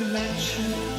dimension.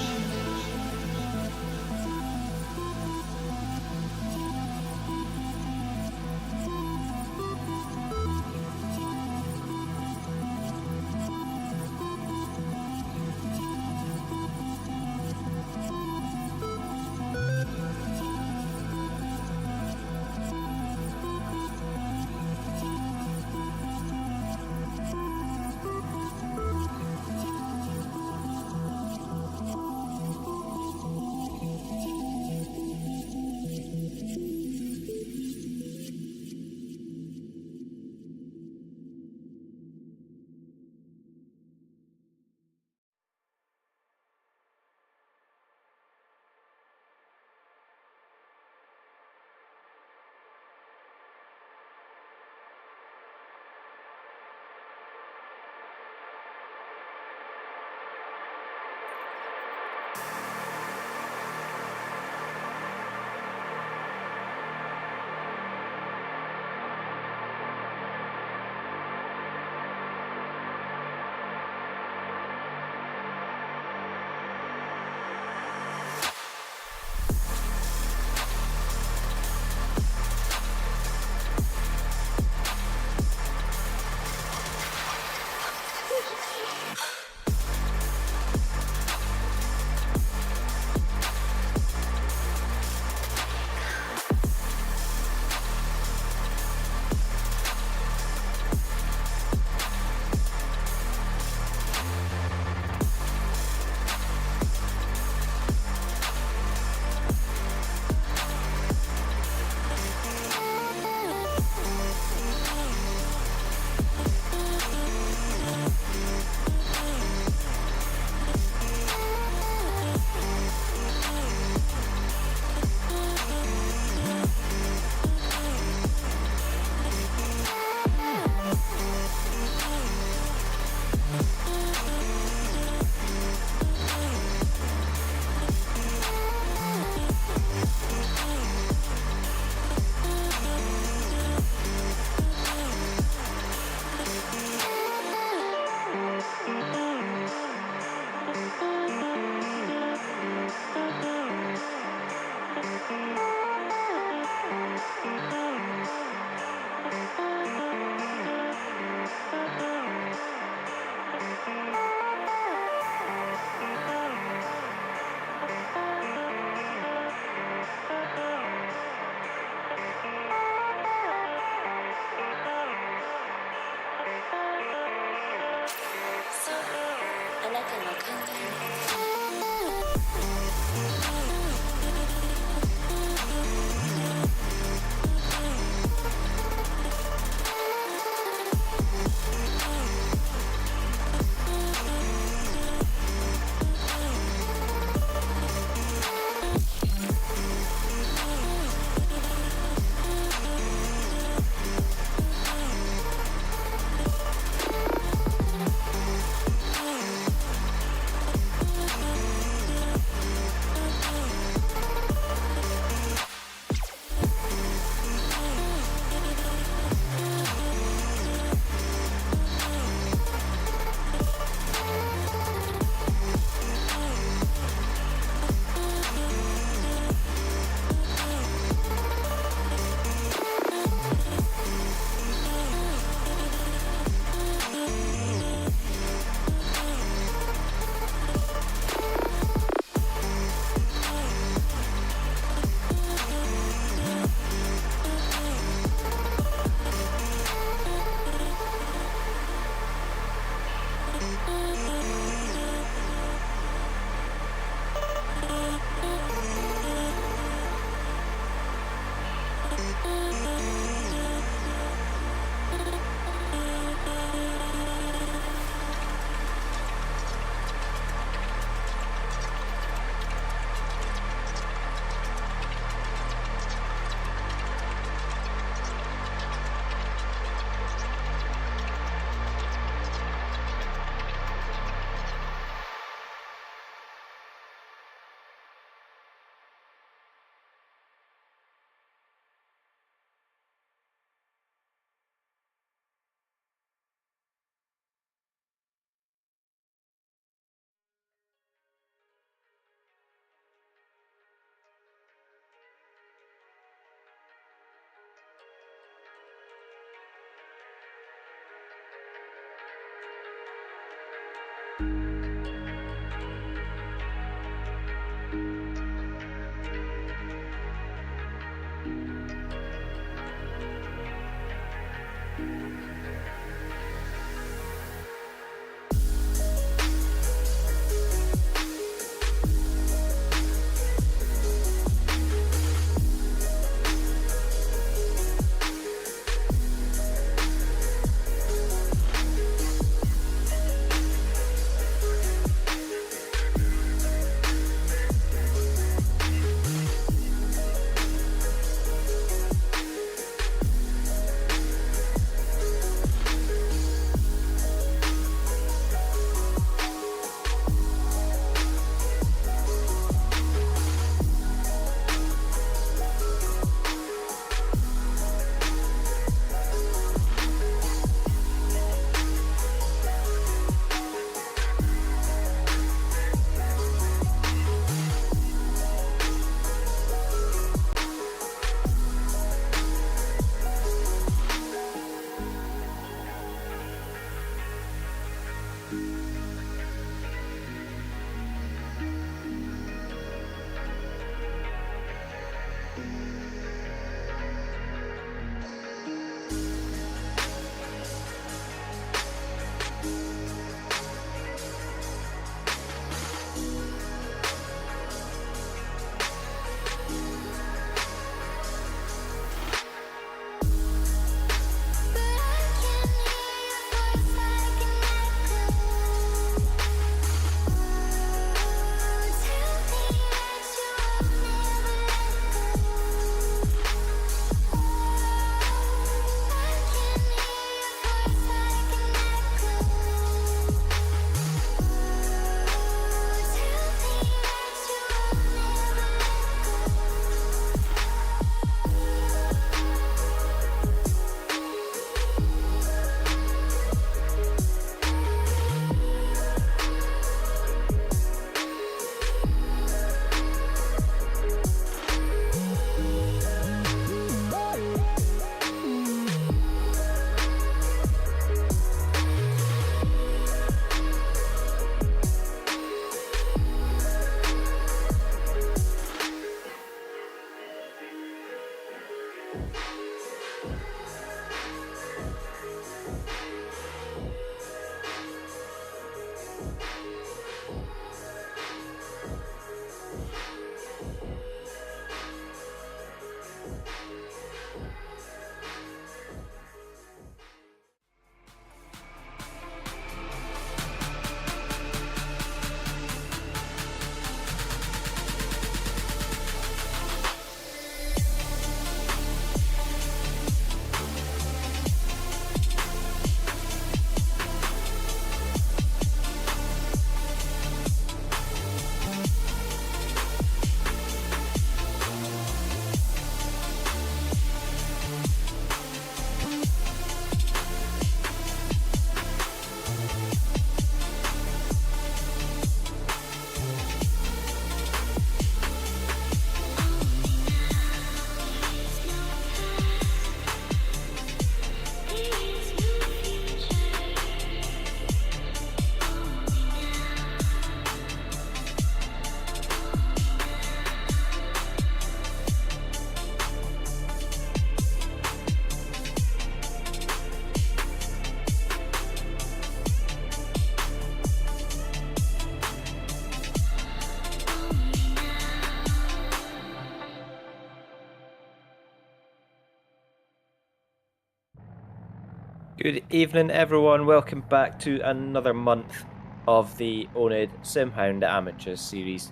Good evening, everyone. Welcome back to another month of the oNiD SimHound Amateurs series.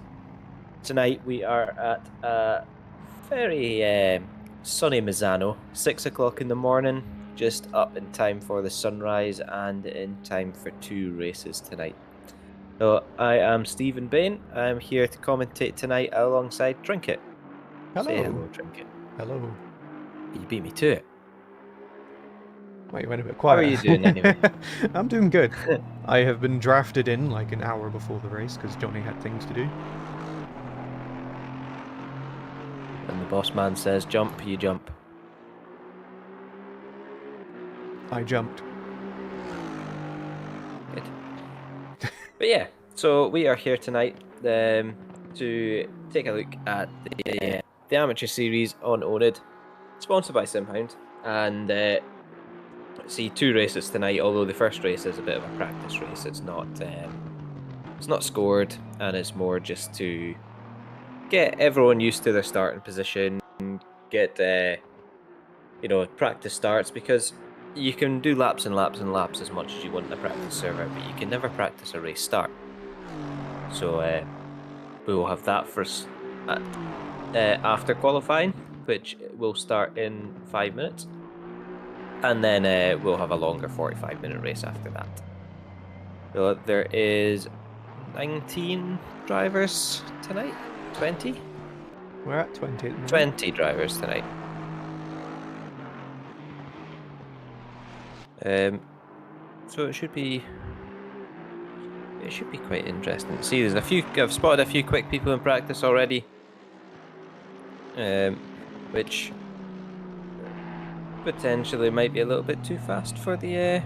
Tonight we are at a very sunny Misano, 6 o'clock in the morning, just up in time for the sunrise and in time for 2 races tonight. So I am Stephen Bain. I'm here to commentate tonight alongside Trinket. Hello. Say hello, Trinket. Hello. You beat me to it. Well, you went a bit How quiet. are you doing anyway? I'm doing good. I have been drafted in like an hour before the race because Johnny had things to do. When the boss man says jump, you jump. I jumped. Good. But yeah, so we are here tonight to take a look at the amateur series on oNiD, sponsored by SimHound, and see 2 races tonight. Although the first race is a bit of a practice race, it's not scored, and it's more just to get everyone used to their starting position, get practice starts, because you can do laps and laps and laps as much as you want in a practice server, but you can never practice a race start. So we will have that first after qualifying, which will start in 5 minutes, and then we'll have a longer 45-minute race after that. So there is 19 drivers tonight. 20? We're at 20 at the moment. 20 drivers tonight. So it should be quite interesting. See, there's a few. I've spotted a few quick people in practice already, which potentially might be a little bit too fast for the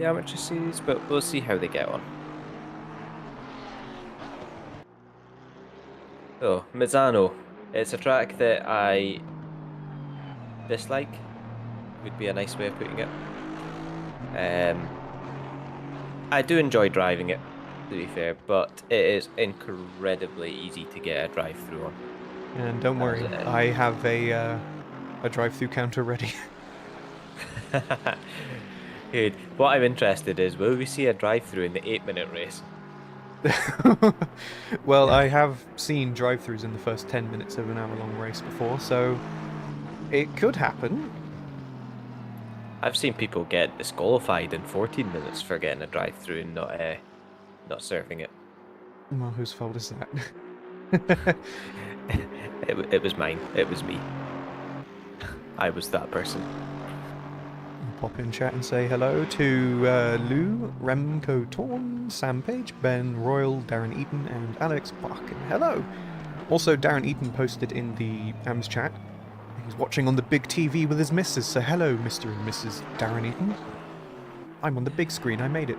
amateur series, but we'll see how they get on. So Misano, it's a track that I dislike. Would be a nice way of putting it. I do enjoy driving it, to be fair, but it is incredibly easy to get a drive-through on. And don't worry, I have a drive-through counter ready. Good. What I'm interested is, will we see a drive-through in the 8-minute race? Well, I have seen drive-throughs in the first 10 minutes of an hour-long race before, so it could happen. I've seen people get disqualified in 14 minutes for getting a drive-through and not serving it. Well, whose fault is that? It was mine. It was me. I was that person. Pop in chat and say hello to Lou, Remco Torn, Sam Page, Ben Royal, Darren Eaton, and Alex Barkin. Hello! Also, Darren Eaton posted in the AMS chat. He's watching on the big TV with his missus, so hello, Mr. and Mrs. Darren Eaton. I'm on the big screen, I made it.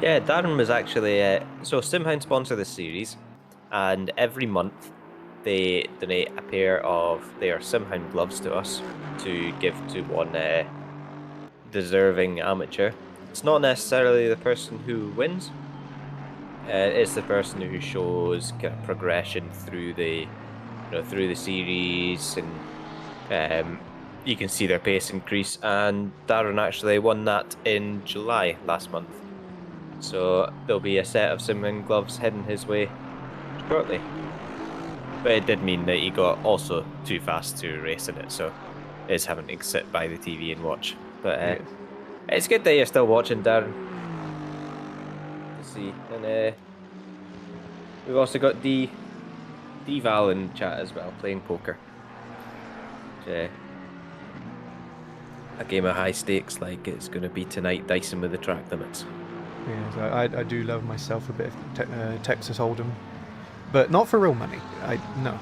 Yeah, Darren was actually... so SimHound sponsor this series, and every month they donate a pair of their SimHound gloves to us to give to one deserving amateur. It's not necessarily the person who wins. It's the person who shows kind of progression through the series, and you can see their pace increase. And Darren actually won that in July last month. So there'll be a set of SimHound gloves heading his way shortly. But it did mean that he got also too fast to race in it, so it's having to sit by the TV and watch. But Yes. It's good that you're still watching, Darren. To see, and we've also got D-Val in chat as well, playing poker. Which, a game of high stakes like it's going to be tonight, dicing with the track limits. Yes, I do love myself a bit of Texas Hold'em. But not for real money. No.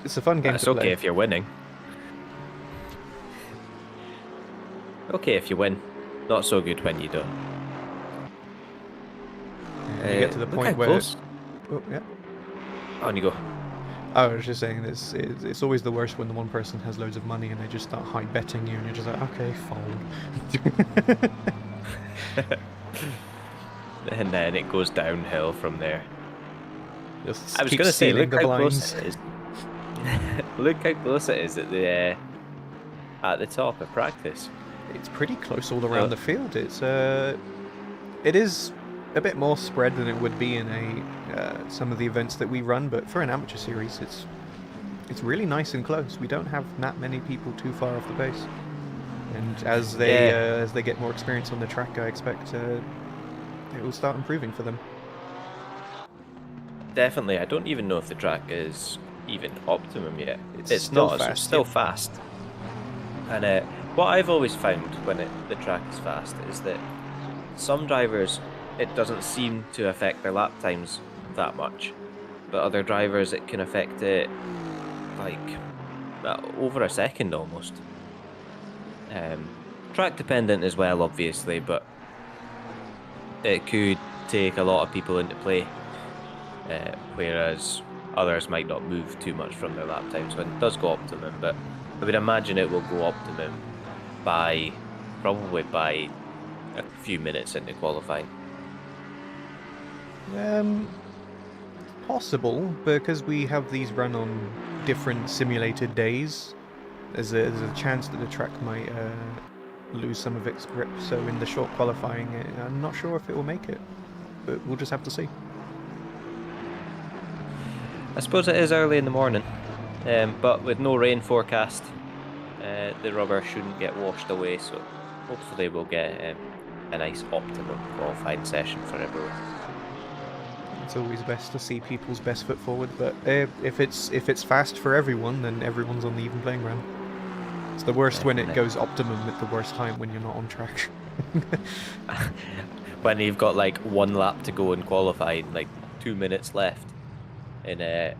It's a fun game That's to play. okay if you're winning. Okay if you win. Not so good when you don't. And you get to the point where... Close. Oh, yeah. On you go. I was just saying this. It's always the worst when the one person has loads of money and they just start high betting you, and you're just like, okay, fold. And then it goes downhill from there. Just I was keep going to say, stealing look the how close blinds. it is. Look how close it is at the at the top at practice. It's pretty close all around the field. It is a bit more spread than it would be in some of the events that we run, but for an amateur series, it's really nice and close. We don't have that many people too far off the pace, and as they get more experience on the track, I expect it will start improving for them. Definitely. I don't even know if the track is even optimum yet. It's still not. fast, It's still fast. And what I've always found when the track is fast is that some drivers, it doesn't seem to affect their lap times that much, but other drivers it can affect it like over a second almost. Track dependent as well, obviously, but it could take a lot of people into play, whereas others might not move too much from their lap times when it does go optimum. But I would imagine it will go optimum probably by a few minutes into qualifying. Possible, because we have these run on different simulated days. There's a chance that the track might lose some of its grip. So in the short qualifying, I'm not sure if it will make it, but we'll just have to see. I suppose it is early in the morning, but with no rain forecast, the rubber shouldn't get washed away, so hopefully we'll get a nice optimum qualifying session for everyone. It's always best to see people's best foot forward, but if it's fast for everyone, then everyone's on the even playing ground. It's the worst when it goes optimum at the worst time when you're not on track. When you've got like one lap to go in qualifying, like 2 minutes left, and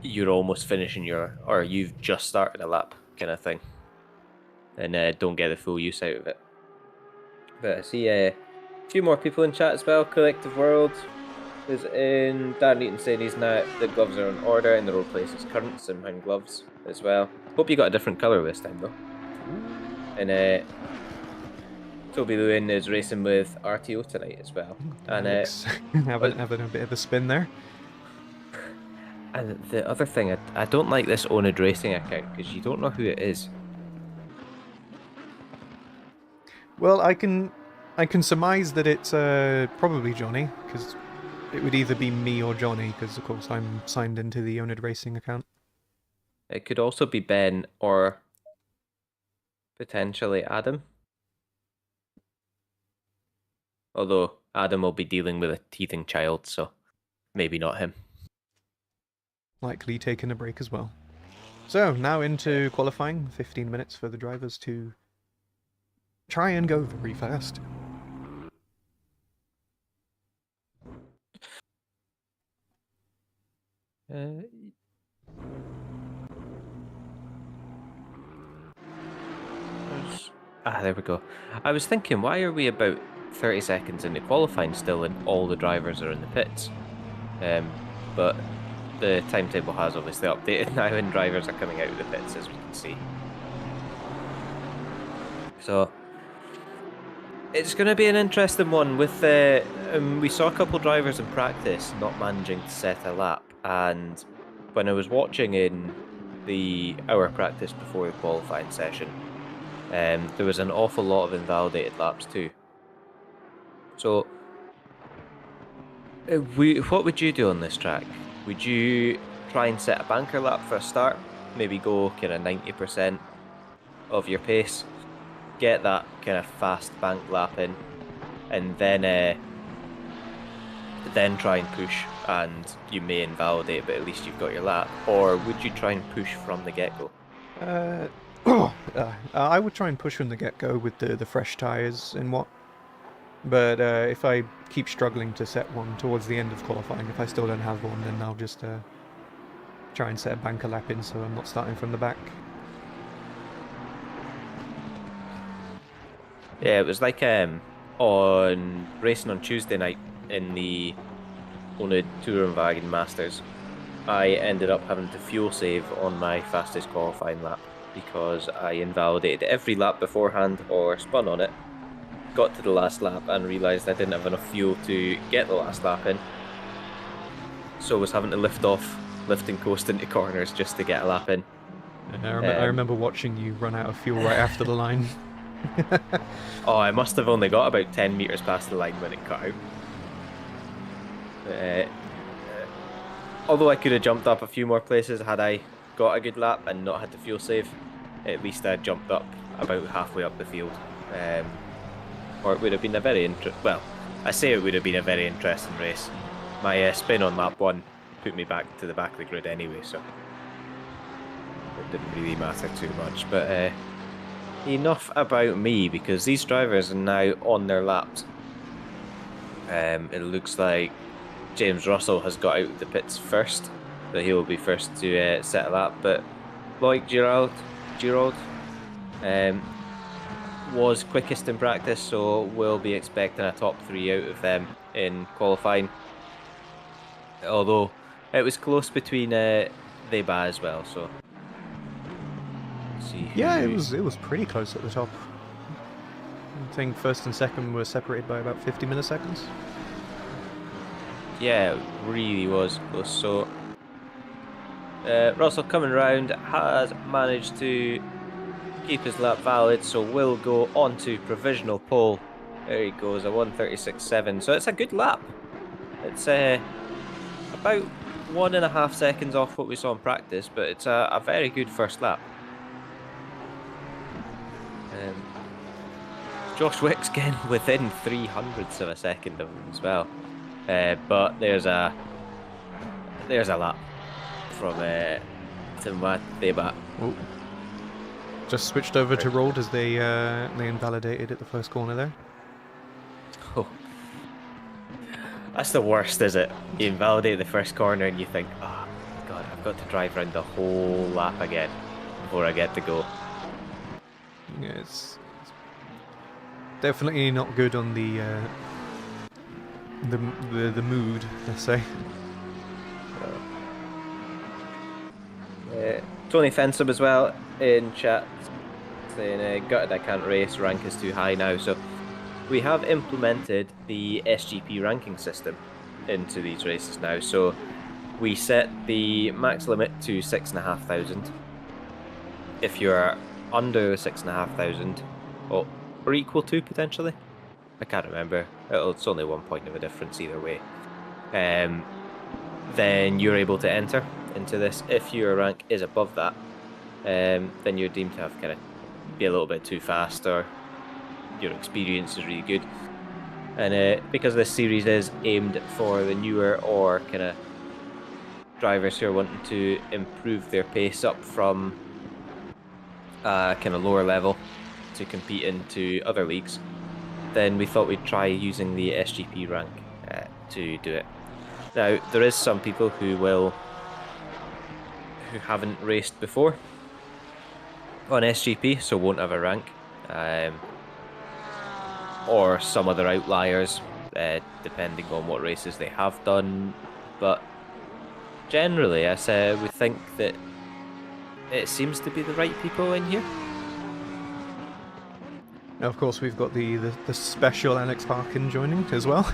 you're almost finishing or you've just started a lap kind of thing, and don't get the full use out of it. But I see a few more people in chat as well. Collective World is in. Darren Eaton saying the gloves are in order and the road place is current SimHound gloves as well. Hope you got a different colour this time though. And Toby Lewin is racing with RTO tonight as well. And having a bit of a spin there. And the other thing, I don't like this oNiD Racing account because you don't know who it is. Well, I can surmise that it's probably Johnny, because it would either be me or Johnny, because of course I'm signed into the oNiD Racing account. It could also be Ben or potentially Adam. Although Adam will be dealing with a teething child, so maybe not him. Likely taking a break as well. So, now into qualifying. 15 minutes for the drivers to try and go very fast. There we go. I was thinking, why are we about 30 seconds into qualifying still and all the drivers are in the pits? But the timetable has obviously updated now and drivers are coming out of the pits, as we can see. So it's going to be an interesting one. With we saw a couple drivers in practice not managing to set a lap, and when I was watching in our practice before the qualifying session, there was an awful lot of invalidated laps too. So what would you do on this track? Would you try and set a banker lap for a start? Maybe go kind of 90% of your pace, get that kind of fast bank lap in, and then try and push, and you may invalidate, but at least you've got your lap. Or would you try and push from the get-go? I would try and push from the get-go with the fresh tyres and what. But if I keep struggling to set one towards the end of qualifying, if I still don't have one, then I'll just try and set a banker lap in so I'm not starting from the back. Yeah, it was like on racing on Tuesday night in the oNiD Tourenwagen Masters. I ended up having to fuel save on my fastest qualifying lap because I invalidated every lap beforehand or spun on it, got to the last lap and realised I didn't have enough fuel to get the last lap in. So I was having to lift and coast into corners just to get a lap in. I remember watching you run out of fuel right after the line. Oh, I must have only got about 10 meters past the line when it cut out. Although I could have jumped up a few more places had I got a good lap and not had to fuel save, at least I jumped up about halfway up the field. Or it would have been a very well, I say it would have been a very interesting race. My spin on lap 1 put me back to the back of the grid anyway, so it didn't really matter too much. But enough about me, because these drivers are now on their laps. It looks like James Russell has got out of the pits first, so he will be first to set a lap. But Loic Giraud was quickest in practice, so we'll be expecting a top 3 out of them in qualifying. Although it was close between they as well, so let's see who... Yeah, it was pretty close at the top. I think first and second were separated by about 50 milliseconds. Yeah, it really was close. So Russell coming round has managed to keep his lap valid, so will go on to provisional pole. There he goes, a 1:36.7. So it's a good lap. It's about 1.5 seconds off what we saw in practice, but it's a very good first lap. Josh Wick's getting within 0.03 of a second of him as well. But there's a lap from Mateba. Oh. Just switched over to rolled as they invalidated at the first corner there. Oh. That's the worst, is it? You invalidate the first corner and you think, oh god, I've got to drive around the whole lap again before I get to go. Yeah, it's definitely not good on the mood, let's say. Tony Fensom as well in chat saying, gutted I can't race, rank is too high now. So we have implemented the SGP ranking system into these races now. So we set the max limit to 6,500. If you're under 6,500, or equal to potentially, I can't remember. It's only 1 point of a difference either way. Then you're able to enter into this. If your rank is above that, then you're deemed to have kind of be a little bit too fast, or your experience is really good. And because this series is aimed for the newer or kind of drivers who are wanting to improve their pace up from kind of lower level to compete into other leagues, then we thought we'd try using the SGP rank to do it. Now, there is some people who haven't raced before on SGP, so won't have a rank, or some other outliers, depending on what races they have done. But generally, I say we think that it seems to be the right people in here. Now, of course, we've got the special Alex Parkin joining as well.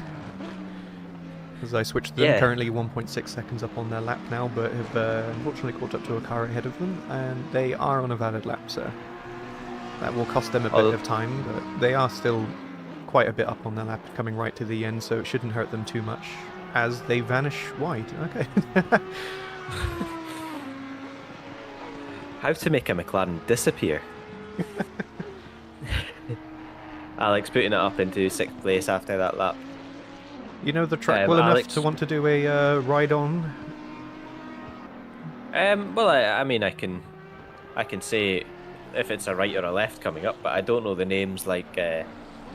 As I switched them, currently 1.6 seconds up on their lap now, but have unfortunately caught up to a car ahead of them, and they are on a valid lap, so that will cost them a bit of time, but they are still quite a bit up on their lap, coming right to the end, so it shouldn't hurt them too much as they vanish wide. Okay. How to make a McLaren disappear. Alex putting it up into 6th place after that lap. You know the track well enough to want to do a ride-on? Well, I mean, I can say if it's a right or a left coming up, but I don't know the names like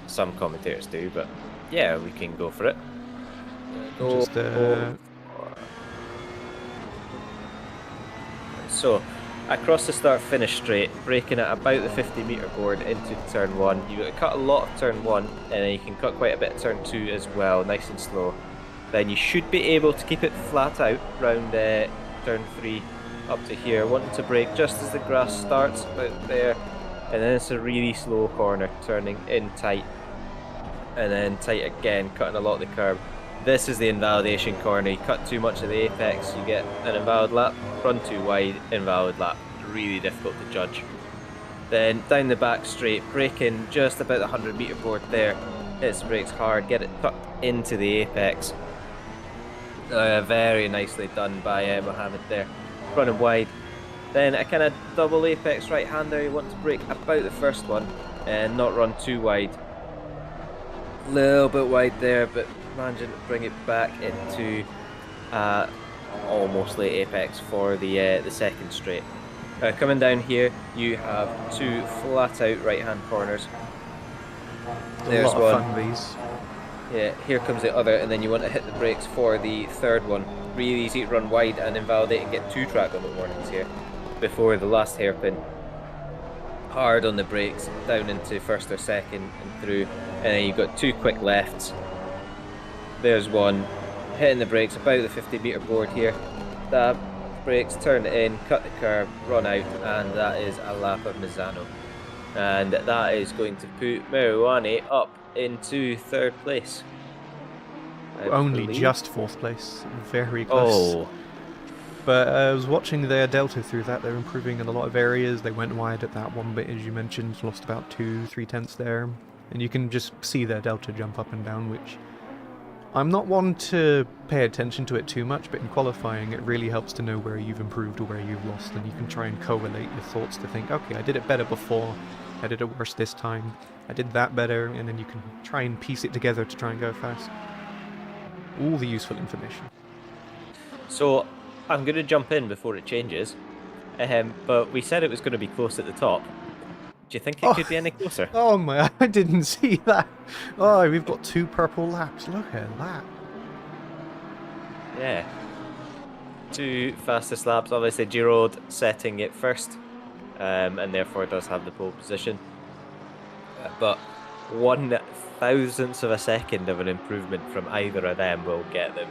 some commentators do. But yeah, we can go for it. So, across the start-finish straight, braking at about the 50-metre board into turn 1. You cut a lot of turn 1, and then you can cut quite a bit of turn 2 as well, nice and slow. Then you should be able to keep it flat out round turn 3 up to here. Wanting to brake just as the grass starts about there, and then it's a really slow corner, turning in tight, and then tight again, cutting a lot of the curb. This is the invalidation corner. You cut too much of the apex, you get an invalid lap. Run too wide, invalid lap. really difficult to judge. Then down the back straight, braking just about the 100-meter board there. Hits the brakes hard, get it tucked into the apex. Very nicely done by Mohammed there. Running wide. Then a kind of double apex right-hander. You want to brake about the first one and not run too wide. A little bit wide there, but managing to bring it back into almost late apex for the second straight. Coming down here, you have two flat-out right-hand corners. There's a lot of fun, these. Yeah, here comes the other, and then you want to hit the brakes for the third one. Really easy to run wide and invalidate and get 2 track limit warnings here before the last hairpin. Hard on the brakes, down into first or second and through, and then you've got 2 quick lefts. There's one, hitting the brakes about the 50-meter board here. Stab, brakes, turn it in, cut the curb, run out, and that is a lap of Misano. And that is going to put Marijuana up into 3rd place. Only just 4th place. Very close. Oh. But I was watching their delta through that. They're improving in a lot of areas. They went wide at that one bit, as you mentioned. Lost about 2-3 tenths there. And you can just see their delta jump up and down, which I'm not one to pay attention to it too much, but in qualifying it really helps to know where you've improved or where you've lost, and you can try and correlate your thoughts to think, okay, I did it better before, I did it worse this time, I did that better, and then you can try and piece it together to try and go fast. All the useful information. So I'm going to jump in before it changes, but we said it was going to be close at the top. Do you think it could be any closer? Oh my, I didn't see that. Oh, we've got 2 purple laps. Look at that. Yeah. 2 fastest laps. Obviously, Giroud setting it first, and therefore does have the pole position. But 1/1000th of a second of an improvement from either of them will get them.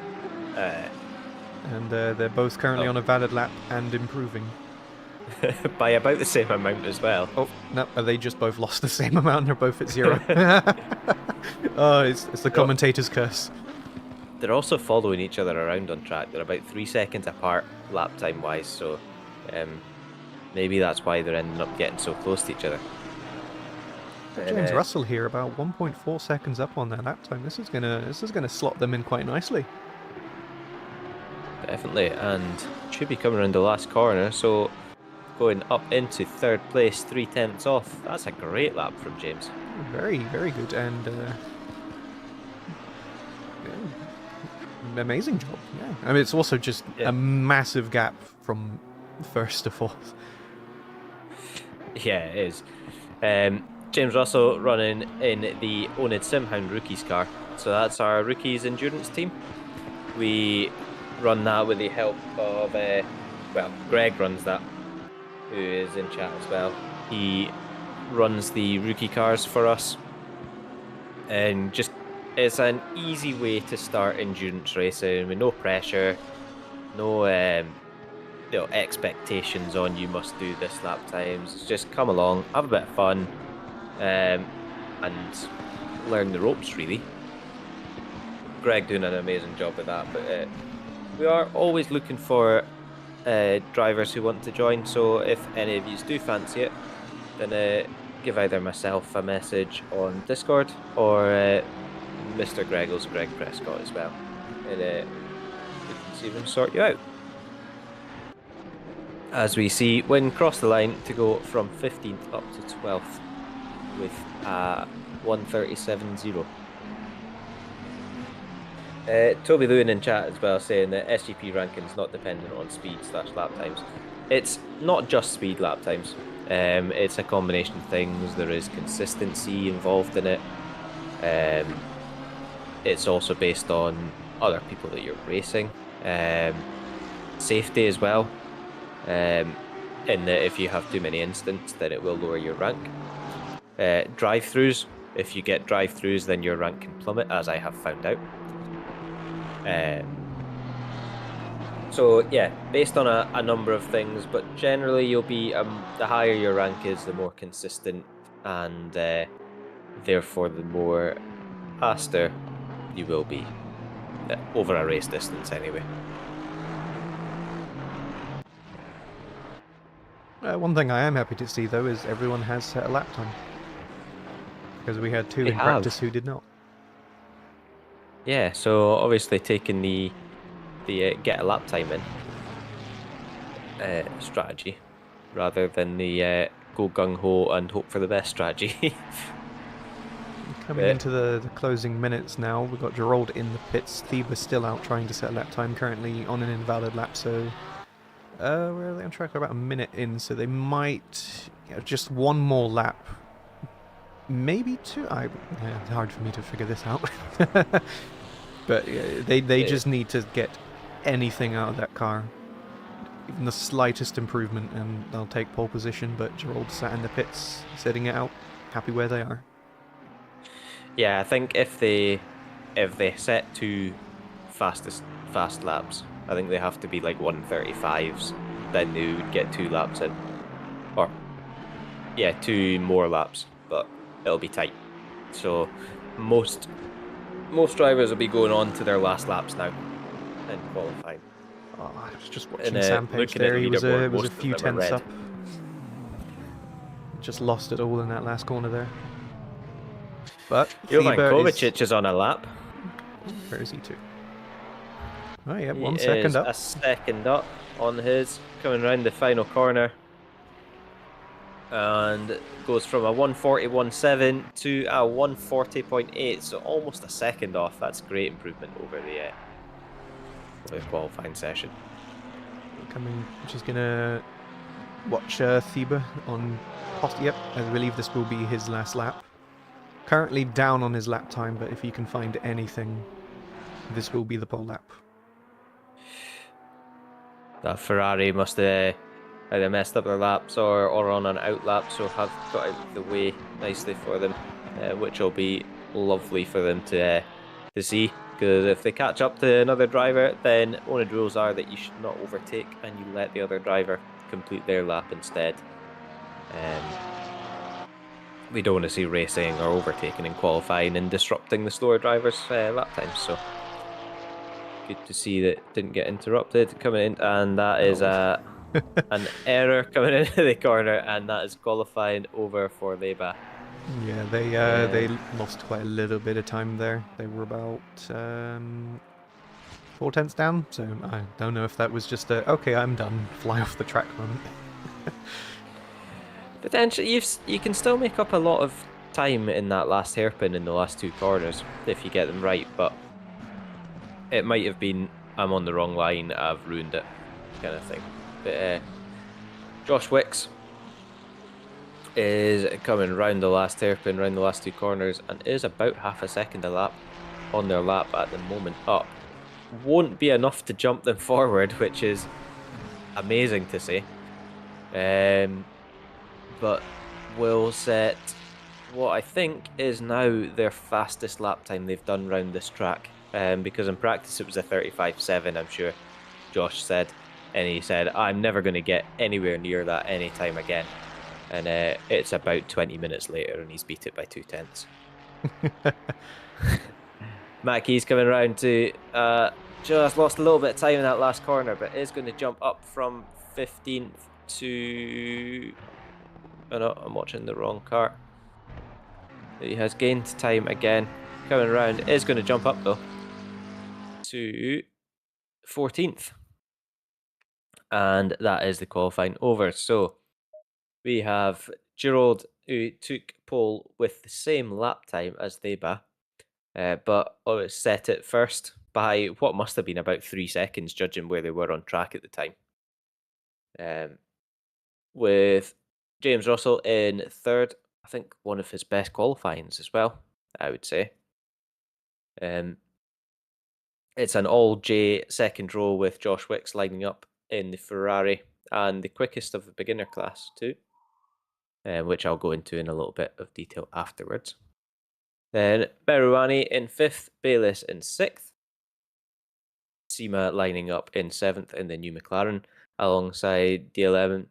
And they're both currently on a valid lap and improving. By about the same amount as well. Oh, no, they just both lost the same amount and they're both at 0. Oh, it's the commentator's curse. They're also following each other around on track. They're about 3 seconds apart lap time wise, so maybe that's why they're ending up getting so close to each other. James Russell here, about 1.4 seconds up on their lap time. This is gonna slot them in quite nicely. Definitely, and should be coming around the last corner, so going up into 3rd place, 3 tenths off. That's a great lap from James. Very, very good, and amazing job. Yeah, I mean it's also just a massive gap from 1st to 4th. Yeah, it is. James Russell running in the oNiD SimHound Rookies car, so that's our Rookies endurance team. We run that with the help of well, Greg runs that, who is in chat as well. He runs the rookie cars for us, and just it's an easy way to start endurance racing with no pressure, no expectations on you must do this lap times. It's just come along, have a bit of fun, and learn the ropes really. Greg doing an amazing job with that, but we are always looking for drivers who want to join, so if any of you do fancy it, then give either myself a message on Discord or Mr. Greggles, Greg Prescott as well, and we can see them sort you out. As we see, Win cross the line to go from 15th up to 12th with 1:37.0. Toby Lewin in chat as well saying that SGP ranking is not dependent on speed/lap times. It's not just speed lap times. It's a combination of things. There is consistency involved in it. It's also based on other people that you're racing. Safety as well. In that if you have too many incidents, then it will lower your rank. Drive-throughs. If you get drive-throughs, then your rank can plummet, as I have found out. So yeah, based on a number of things, but generally you'll be the higher your rank is, the more consistent, and therefore the more faster you will be over a race distance anyway. One thing I am happy to see, though, is everyone has set a lap time. Because we had two They in have. practice who did not. Yeah, so obviously taking the get a lap time in strategy rather than the go gung-ho and hope for the best strategy. Coming into the closing minutes now, we've got Gerald in the pits. Thieba's still out trying to set a lap time, currently on an invalid lap, so... where are they on track? About a minute in, so they might... just one more lap. Maybe two? It's hard for me to figure this out. But they just need to get anything out of that car. Even the slightest improvement, and they'll take pole position, but Gerald sat in the pits, sitting it out, happy where they are. Yeah, I think if they set two fast laps, I think they have to be like 135s, then they would get 2 laps in. Or yeah, 2 more laps, but it'll be tight. So most drivers will be going on to their last laps now in qualifying. Oh, I was just watching And Sam Page looking at there. the He was leaderboard, a most of few them are tenths red. up. Just lost it all in that last corner there. But Jovan Thieber Kovacic is on a lap. Where is he to? Oh yeah, He 1 second is up. a second up on his, coming around the final corner. And goes from a 140.7 to a 140.8, so almost a second off. That's great improvement over the qualifying session. Just gonna watch Thieber on post. Yep, I believe this will be his last lap. Currently down on his lap time, but if you can find anything, this will be the pole lap. That Ferrari must have either messed up their laps or on an out lap, so have got out of the way nicely for them, which will be lovely for them to see. Because if they catch up to another driver, then oNiD rules are that you should not overtake and you let the other driver complete their lap instead. We don't want to see racing or overtaking in qualifying and disrupting the slower drivers' lap times. So good to see that it didn't get interrupted coming in, and that is an error coming into the corner, and that is qualifying over for Leba. Yeah, they lost quite a little bit of time there. They were about 4 tenths down, so I don't know if that was just a okay, I'm done, fly off the track moment. Potentially, you can still make up a lot of time in that last hairpin in the last 2 corners if you get them right, but it might have been I'm on the wrong line, I've ruined it, kind of thing. But Josh Wicks is coming round the last hairpin, round the last 2 corners, and is about half a second a lap on their lap at the moment up. Won't be enough to jump them forward, which is amazing to see. But will set what I think is now their fastest lap time they've done round this track. Because in practice it was a 35.7, I'm sure Josh said. And he said, I'm never going to get anywhere near that any time again. And it's about 20 minutes later and he's beat it by 2 tenths. Mackey's coming around to just lost a little bit of time in that last corner, but is going to jump up from 15th to... Oh no, I'm watching the wrong car. He has gained time again. Coming around, is going to jump up though to 14th. And that is the qualifying over. So we have Gerald, who took pole with the same lap time as Theba, but set it first by what must have been about 3 seconds, judging where they were on track at the time. With James Russell in third, I think one of his best qualifyings as well, I would say. It's an all J second row with Josh Wicks lining up in the Ferrari, and the quickest of the beginner class too, which I'll go into in a little bit of detail afterwards. Then Beruani in 5th, Bayliss in 6th, Sima lining up in 7th in the new McLaren, alongside Dieleman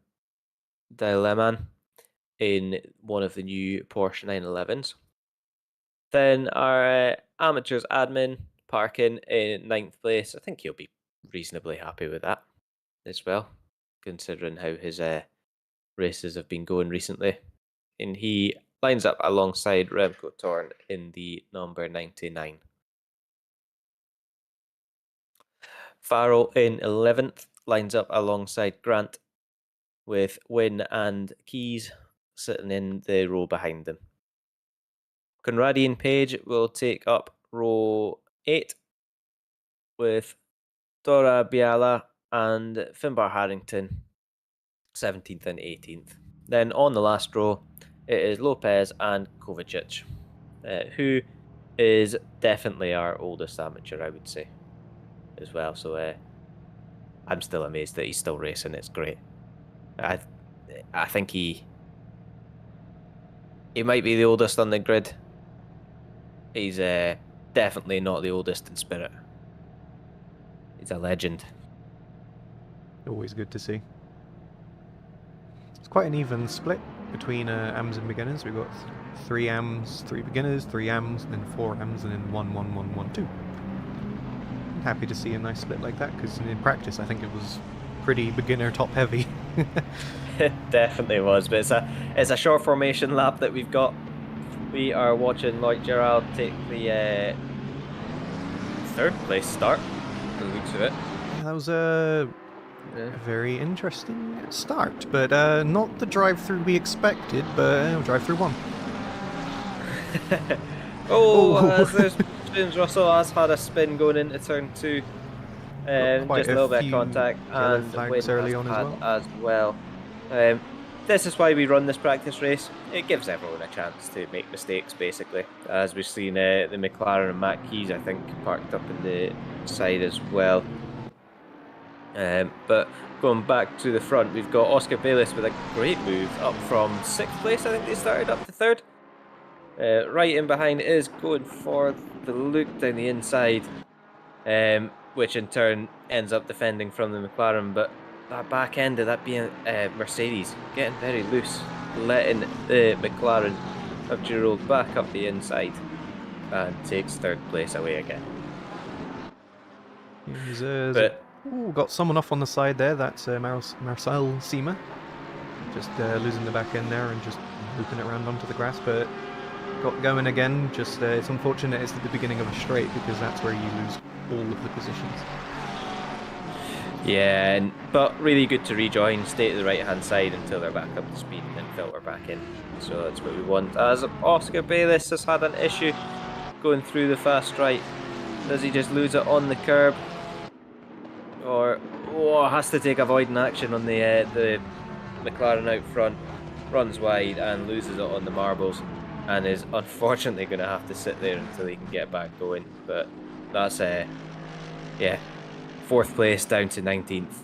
in one of the new Porsche 911s. Then our amateurs admin, Parkin, in 9th place. I think he'll be reasonably happy with that as well, considering how his races have been going recently. And he lines up alongside Remco Torn in the number 99. Farrell in 11th lines up alongside Grant, with Wynne and Keys sitting in the row behind them. Conradi and Page will take up row 8 with Dora Biala and Finbar Harrington 17th and 18th. Then on the last row, it is Lopez and Kovacic, who is definitely our oldest amateur, I would say, as well. So I'm still amazed that he's still racing. It's great. I think he might be the oldest on the grid. He's definitely not the oldest in spirit. He's a legend. Always good to see. It's quite an even split between AMs and beginners. We've got 3 AMs, 3 beginners, 3 AMs, and then 4 AMs, and then 1, 1, 1, 1, 2. I'm happy to see a nice split like that, because in practice I think it was pretty beginner top heavy. It definitely was, but it's a short formation lap that we've got. We are watching Lloyd Gerald take the 3rd place start, for the looks of it. Yeah, that was a very interesting start, but not the drive-through we expected, but drive-through 1. There's James Russell has had a spin going into turn 2. Just a little bit of contact, and Wynne early on as well. This is why we run this practice race. It gives everyone a chance to make mistakes, basically. As we've seen the McLaren and Matt Keys, I think, parked up in the side as well. But going back to the front, we've got Oscar Bayliss with a great move up from 6th place. I think they started up to 3rd. Right in behind is going for the loop down the inside, which in turn ends up defending from the McLaren. But that back end of that being Mercedes getting very loose, letting the McLaren of Giroud back up the inside and takes 3rd place away again. Got someone off on the side there. That's Marcel Sima, just losing the back end there and just looping it around onto the grass, but got going again. Just it's unfortunate it's at the beginning of a straight, because that's where you lose all of the positions. Yeah, but really good to rejoin, stay to the right hand side until they're back up to speed and then filter back in. So that's what we want. As Oscar Bayliss has had an issue going through the fast right. Does he just lose it on the curb? Or has to take avoiding action on the McLaren out front, runs wide and loses it on the marbles, and is unfortunately going to have to sit there until he can get back going. But that's 4th place down to 19th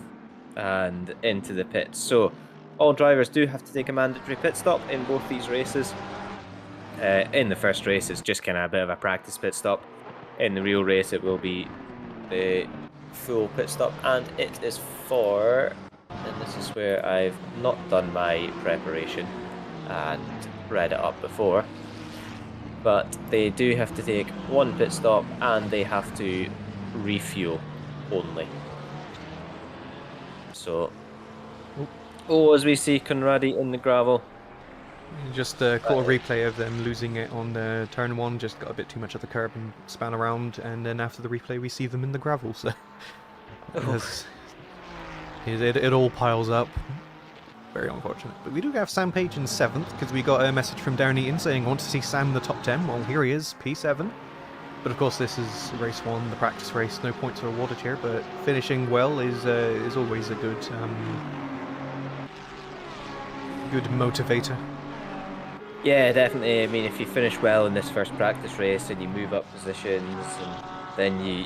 and into the pits. So all drivers do have to take a mandatory pit stop in both these races. In the first race, it's just kind of a bit of a practice pit stop. In the real race, it will be the full pit stop, and it is for, and this is where I've not done my preparation and read it up before, but they do have to take 1 pit stop and they have to refuel only. So as we see Conradi in the gravel. Just caught a replay of them losing it on turn 1, just got a bit too much of the curb and span around, and then after the replay we see them in the gravel, so it all piles up. Very unfortunate. But we do have Sam Page in 7th, because we got a message from Darren Eaton saying, "I want to see Sam in the top 10. Well, here he is, P7. But of course this is race 1, the practice race, no points are awarded here, but finishing well is always a good motivator. Yeah, definitely. I mean, if you finish well in this first practice race and you move up positions, and then you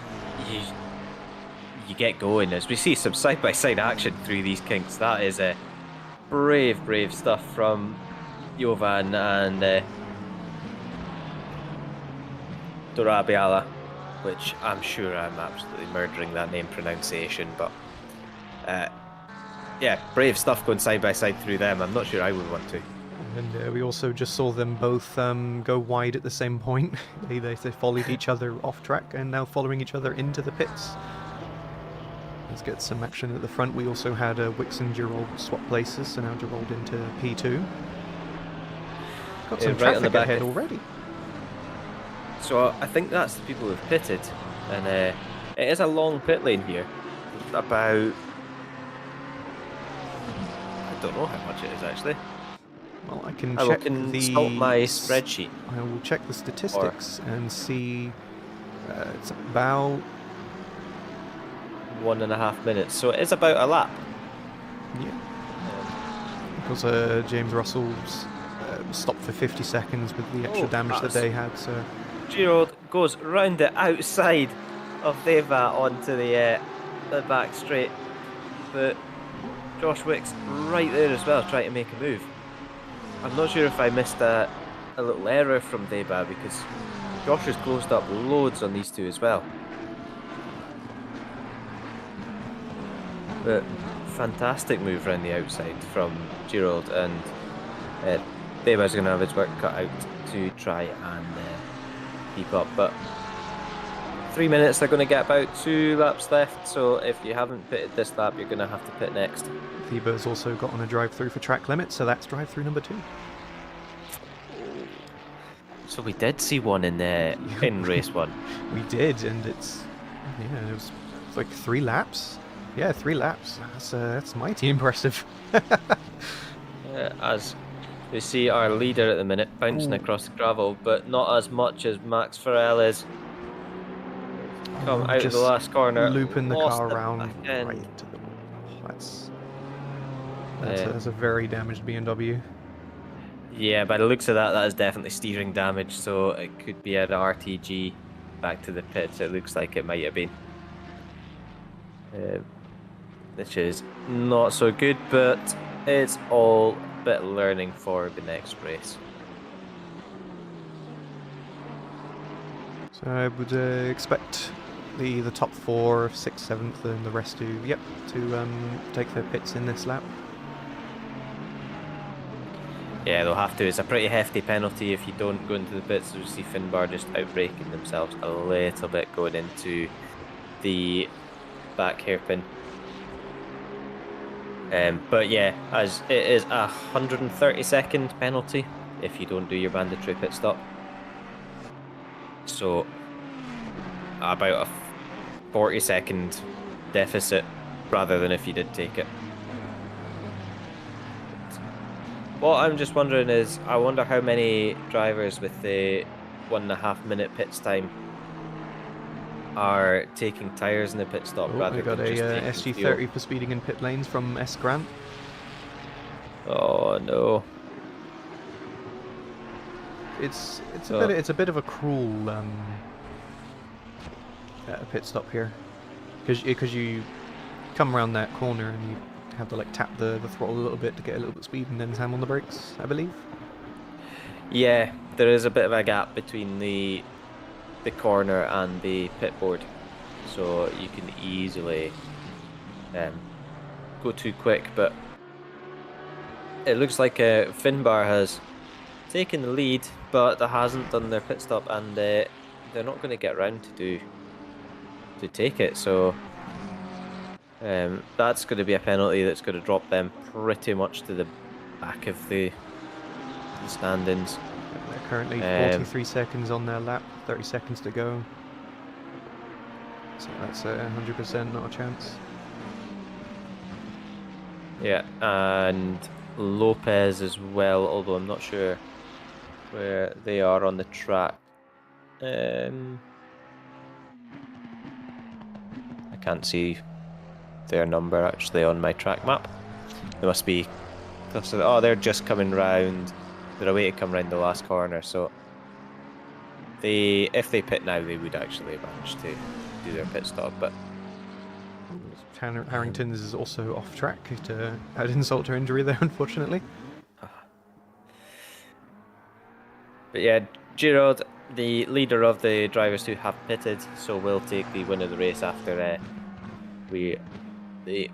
get going. As we see some side-by-side action through these kinks, that is a brave stuff from Jovan and Dorabiala, which I'm sure I'm absolutely murdering that name pronunciation, but yeah, brave stuff going side-by-side through them. I'm not sure I would want to. And we also just saw them both go wide at the same point. they followed each other off track and now following each other into the pits. Let's get some action at the front. We also had Wix and Girold swap places, so now Girold into P2. Got some right on the traffic back ahead already. So I think that's the people who've pitted, and it is a long pit lane here. About, I don't know how much it is actually. Well, I can I will check consult my spreadsheet. I will check the statistics and see. It's about 1.5 minutes, so it is about a lap. Yeah. Because James Russell's stopped for 50 seconds with the extra damage that they had, so... Giroud goes round the outside of Deva onto the back straight, but Josh Wick's right there as well, trying to make a move. I'm not sure if I missed a little error from Deva, because Josh has closed up loads on these two as well. But fantastic move around the outside from Giroud, and Deva's going to have his work cut out to try and keep up. But 3 minutes, they're going to get about 2 laps left, so if you haven't pitted this lap, you're going to have to pit next. Theba's also got on a drive-through for track limit, so that's drive-through number 2. So we did see one in race 1. We did, and it was like 3 laps. Yeah, 3 laps. That's mighty impressive. As we see our leader at the minute bouncing across the gravel, but not as much as Max Farrell is. Come out of the last corner, looping the car around right to the wall. That's a very damaged BMW. Yeah, by the looks of that, that is definitely steering damage, so it could be an RTG back to the pits. It looks like it might have been. Which is not so good, but it's all a bit learning for the next race. So I would expect the top 4, 6th, 7th, and the rest to take their pits in this lap. Yeah, they'll have to. It's a pretty hefty penalty if you don't go into the pits. You see Finbar just outbraking themselves a little bit going into the back hairpin. But yeah, as it is a 130-second penalty if you don't do your mandatory pit stop. So about a 40-second deficit rather than if you did take it. What I'm just wondering is, I wonder how many drivers with the 1.5 minute pits time are taking tyres in the pit stop rather than just a SG30 for speeding in pit lanes from S Grant. Oh no! It's a bit of a cruel pit stop here, because you come around that corner and you have to like tap the throttle a little bit to get a little bit of speed and then slam on the brakes, I believe. Yeah, there is a bit of a gap between the corner and the pit board, so you can easily go too quick. But it looks like Finbar has taken the lead, but hasn't done their pit stop, and they're not going to get around to take it. So that's going to be a penalty that's going to drop them pretty much to the back of the standings. They're currently 43 seconds on their lap, 30 seconds to go. So that's 100% not a chance. Yeah, and Lopez as well, although I'm not sure where they are on the track. I can't see their number actually on my track map. They must be close to the, oh, they're just coming round. They're away to come round the last corner, so if they pit now, they would actually manage to do their pit stop. But Harrington is also off track to add insult to injury there, unfortunately. But yeah, Giroud, the leader of the drivers who have pitted, so will take the win of the race after the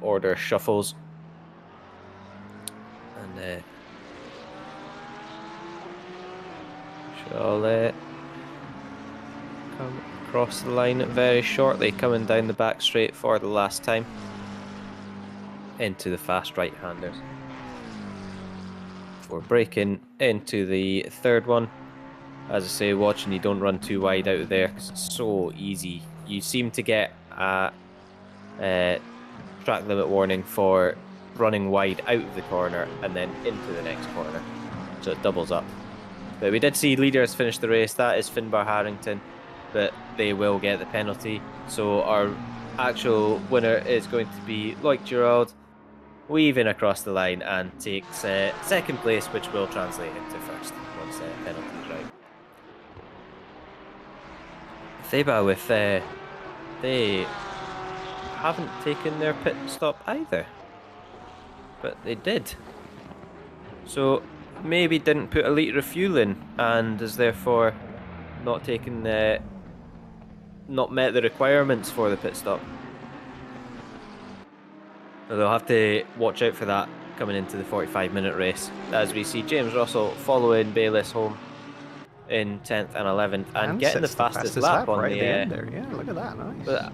order shuffles. And shall come across the line very shortly, coming down the back straight for the last time into the fast right-handers. We're breaking into the third one. As I say, watching you don't run too wide out of there because it's so easy. You seem to get a track limit warning for running wide out of the corner and then into the next corner. So it doubles up. But we did see leaders finish the race. That is Finbar Harrington, but they will get the penalty. So our actual winner is going to be Loic Gerald, weaving across the line and takes second place, which will translate into first once penalties right. Theba with they haven't taken their pit stop either, but they did. So maybe didn't put a litre of fuel in and is therefore not taken not met the requirements for the pit stop. So they'll have to watch out for that coming into the 45-minute race, as we see James Russell following Bayliss home in 10th and 11th and getting the fastest lap on right the at the end there. Yeah, look at that, nice.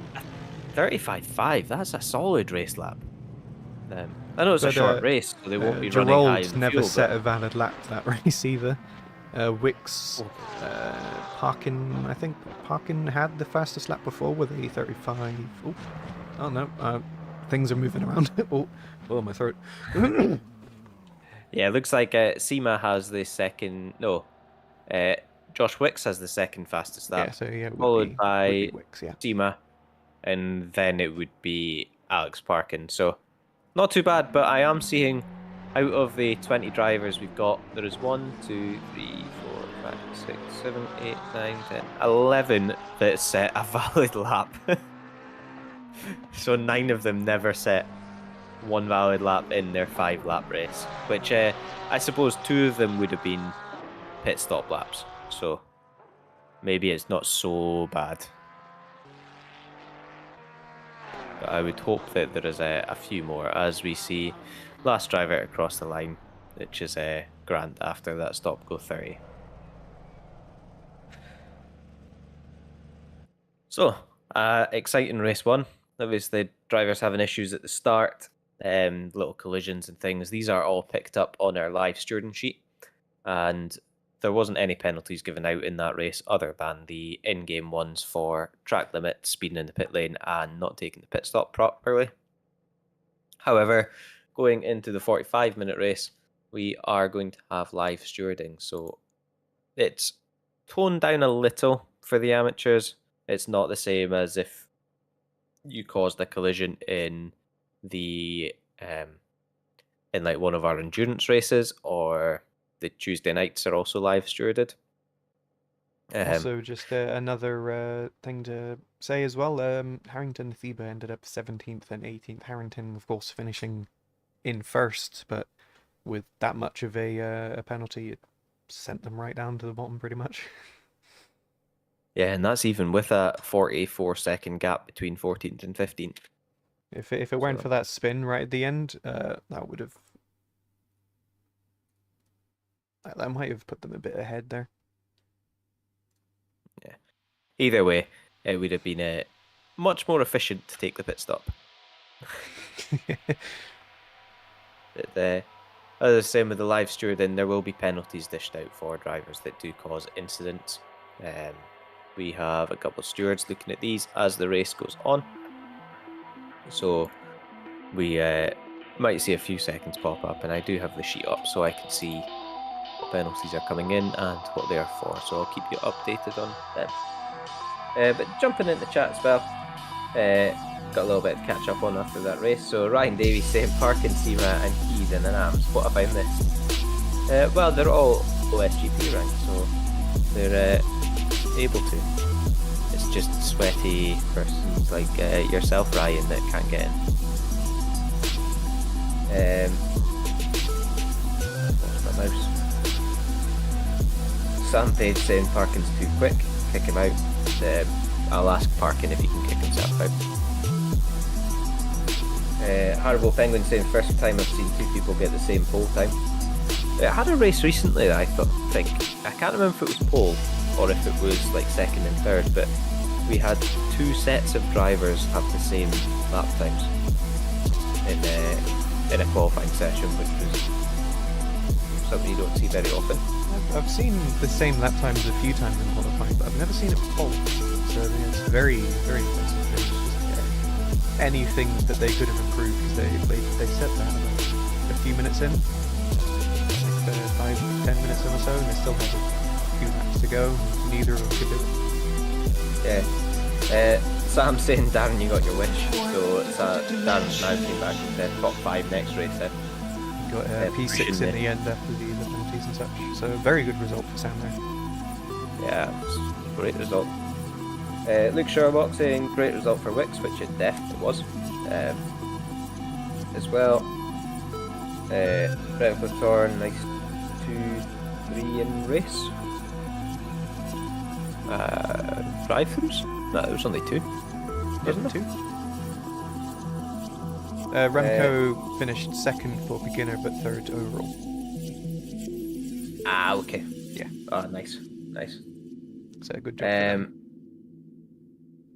35.5, that's a solid race lap. I know it's a short race, so they won't be running high in never fuel, set a valid lap for that race either. Wicks, Parkin, I think Parkin had the fastest lap before with a 35. Oh no, things are moving around. oh, my throat. Yeah, it looks like Seema has the second. No, Josh Wicks has the second fastest lap. Yeah, so yeah, followed by Wicks, yeah. Seema, and then it would be Alex Parkin. So not too bad, but I am seeing out of the 20 drivers we've got, there is 1, 2, 3, 4, 5, 6, 7, 8, 9, 10, 11 that set a valid lap. So 9 of them never set one valid lap in their 5-lap race, which I suppose 2 of them would have been pit stop laps. So maybe it's not so bad. But I would hope that there is a few more, as we see last driver across the line, which is Grant after that stop go 30. So, exciting race 1. Obviously, drivers having issues at the start, little collisions and things. These are all picked up on our live stewarding sheet, and there wasn't any penalties given out in that race other than the in-game ones for track limit, speeding in the pit lane, and not taking the pit stop properly. However, going into the 45-minute race, we are going to have live stewarding, so it's toned down a little for the amateurs. It's not the same as if you caused a collision in the in like one of our endurance races, or the Tuesday nights are also live stewarded. Also, just another thing to say as well, Harrington and Theba ended up 17th and 18th. Harrington, of course, finishing in first, but with that much of a penalty, it sent them right down to the bottom pretty much. Yeah, and that's even with a 44-second gap between 14th and 15th. If it weren't for that spin right at the end, that would have... That might have put them a bit ahead there. Yeah. Either way, it would have been much more efficient to take the pit stop. But, as I was saying with the live stewarding, there will be penalties dished out for drivers that do cause incidents. We have a couple of stewards looking at these as the race goes on. So we might see a few seconds pop up, and I do have the sheet up so I can see what penalties are coming in and what they are for. So I'll keep you updated on them. But jumping into chat as well, got a little bit to catch up on after that race. So Ryan Davies saying Parkin, Seema and Keys in an AMS. What have I missed? Well, they're all OSGP ranked, so they're able to. It's just sweaty persons like yourself, Ryan, that can't get in. What's my mouse? Sam Page saying Parkin's too quick, kick him out. I'll ask Parkin if he can kick himself out. Haribo Penguin saying first time I've seen 2 people get the same pole time. I had a race recently that I can't remember if it was pole or if it was like second and third, but we had 2 sets of drivers have the same lap times in a qualifying session, which was something you don't see very often. I've seen the same lap times a few times in qualifying, but I've never seen it both. So it's very, very impressive. It's just, anything that they could have improved, they set that a few minutes in, like 5-10 minutes in or so, and they still have a few laps to go. Neither of them could do it. Yeah. Sam saying, Darren, you got your wish. So Darren's now came back into top 5 next race then. Got P6 in the end after the penalties and such. So a very good result for Sam there. Yeah, it's a great result. Luke Sherlock saying great result for Wicks, which it definitely was. As well. Brett Torn, nice 2-3 in race. Drive-throughs? No, there was only 2. Wasn't there? 2. Remco finished second for beginner, but third overall. Ah, okay. Yeah. Oh, nice. So good job. For them.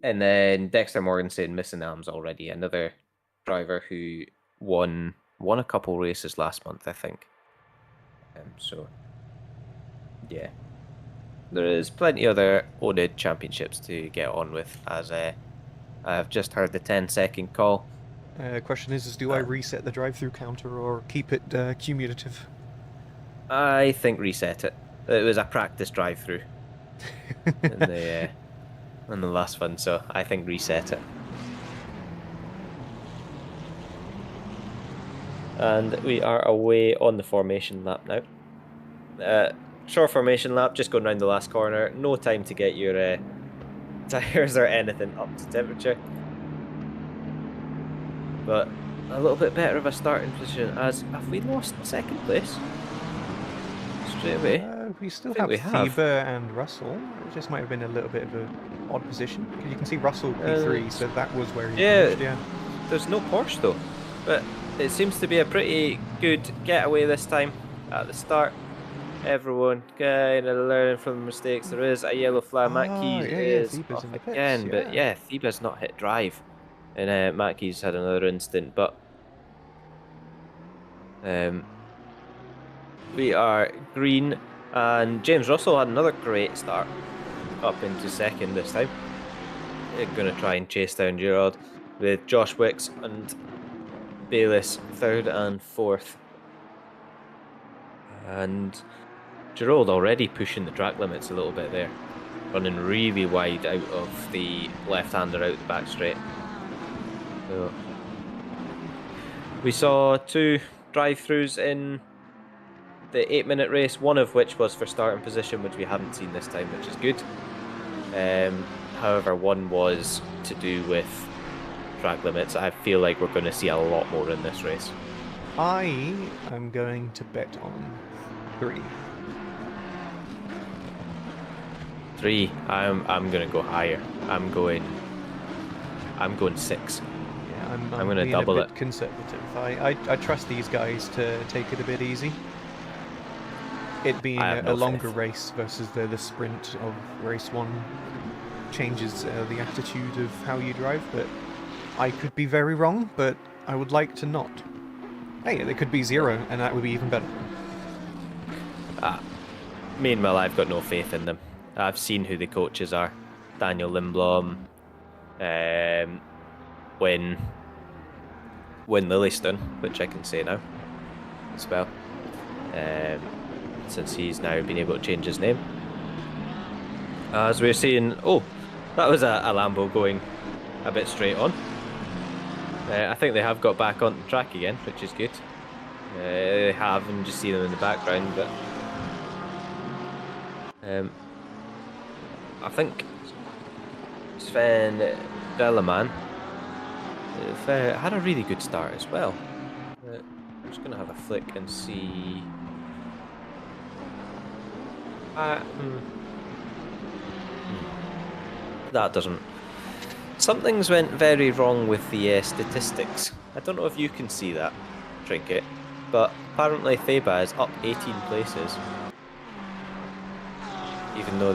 And then Dexter Morgan saying Misano's already another driver who won a couple races last month, I think. So yeah, there is plenty other oNiD championships to get on with. As I've just heard the 10-second call. Question is do I reset the drive-through counter or keep it cumulative? I think reset it. It was a practice drive-through in the last one, so I think reset it. And we are away on the formation lap now. Short formation lap, just going around the last corner. No time to get your tyres or anything up to temperature. But a little bit better of a starting position. As have we lost second place straight away? We still have Thieber and Russell. It just might have been a little bit of an odd position. Because you can see Russell P3, so that was where he finished, yeah. There's no Porsche though. But it seems to be a pretty good getaway this time at the start. Everyone kind of learning from the mistakes. There is a yellow flag. Matt Keys is off again, but yeah, Theba's not hit drive. And Matt Keys had another instant, but we are green, and James Russell had another great start up into second this time. They're going to try and chase down Gerard with Josh Wicks and Bayliss third and fourth. And Gerald already pushing the track limits a little bit there, running really wide out of the left-hander out the back straight. So we saw 2 drive-throughs in the 8-minute race, one of which was for starting position, which we haven't seen this time, which is good. However, one was to do with track limits. I feel like we're going to see a lot more in this race. I am going to bet on 3. 3. I'm going to go higher. I'm going 6. Yeah, I'm going to double it. Conservative. I trust these guys to take it a bit easy. It being a longer race versus the sprint of race 1 changes the attitude of how you drive, but I could be very wrong, but I would like to not. Hey, there could be 0, and that would be even better. Meanwhile, I've got no faith in them. I've seen who the coaches are. Daniel Lindblom, Win Lillystone, which I can say now as well, since he's now been able to change his name. As we're seeing, that was a Lambo going a bit straight on. I think they have got back on the track again, which is good. They have, and just see them in the background, but I think Sven Delaman had a really good start as well. I'm just going to have a flick and see. That doesn't. Something's went very wrong with the statistics. I don't know if you can see that, Trinket, but apparently Theba is up 18 places. Even though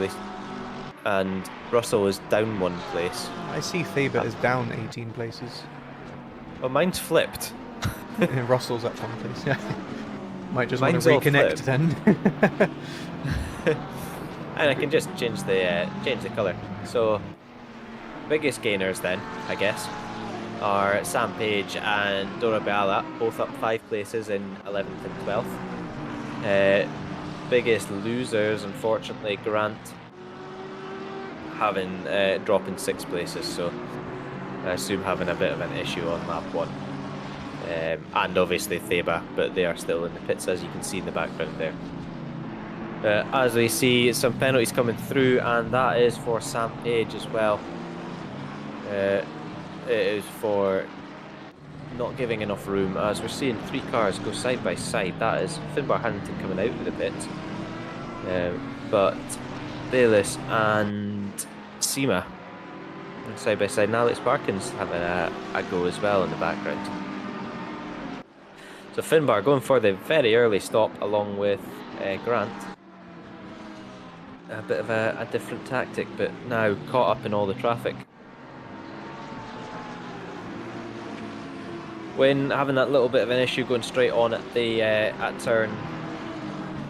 and Russell is down 1 place. I see Thaber is down 18 places. Well, mine's flipped. And Russell's up 1 place. Yeah. Might just Mine's want all to reconnect flipped. then. And I can just change the colour. So, biggest gainers then, I guess, are Sam Page and Dora Biala, both up 5 places in 11th and 12th. Biggest losers, unfortunately, Grant having dropping 6 places, so I assume having a bit of an issue on lap 1. And obviously Theba, but they are still in the pits, as you can see in the background there. As we see some penalties coming through, and that is for Sam Page as well. It is for not giving enough room, as we're seeing 3 cars go side by side. That is Finbar Harrington coming out of the pits, but Bayliss and Seema side by side, and Alex Barkin's having a go as well in the background. So Finbar going for the very early stop along with Grant. A bit of a different tactic, but now caught up in all the traffic. When having that little bit of an issue going straight on at the at turn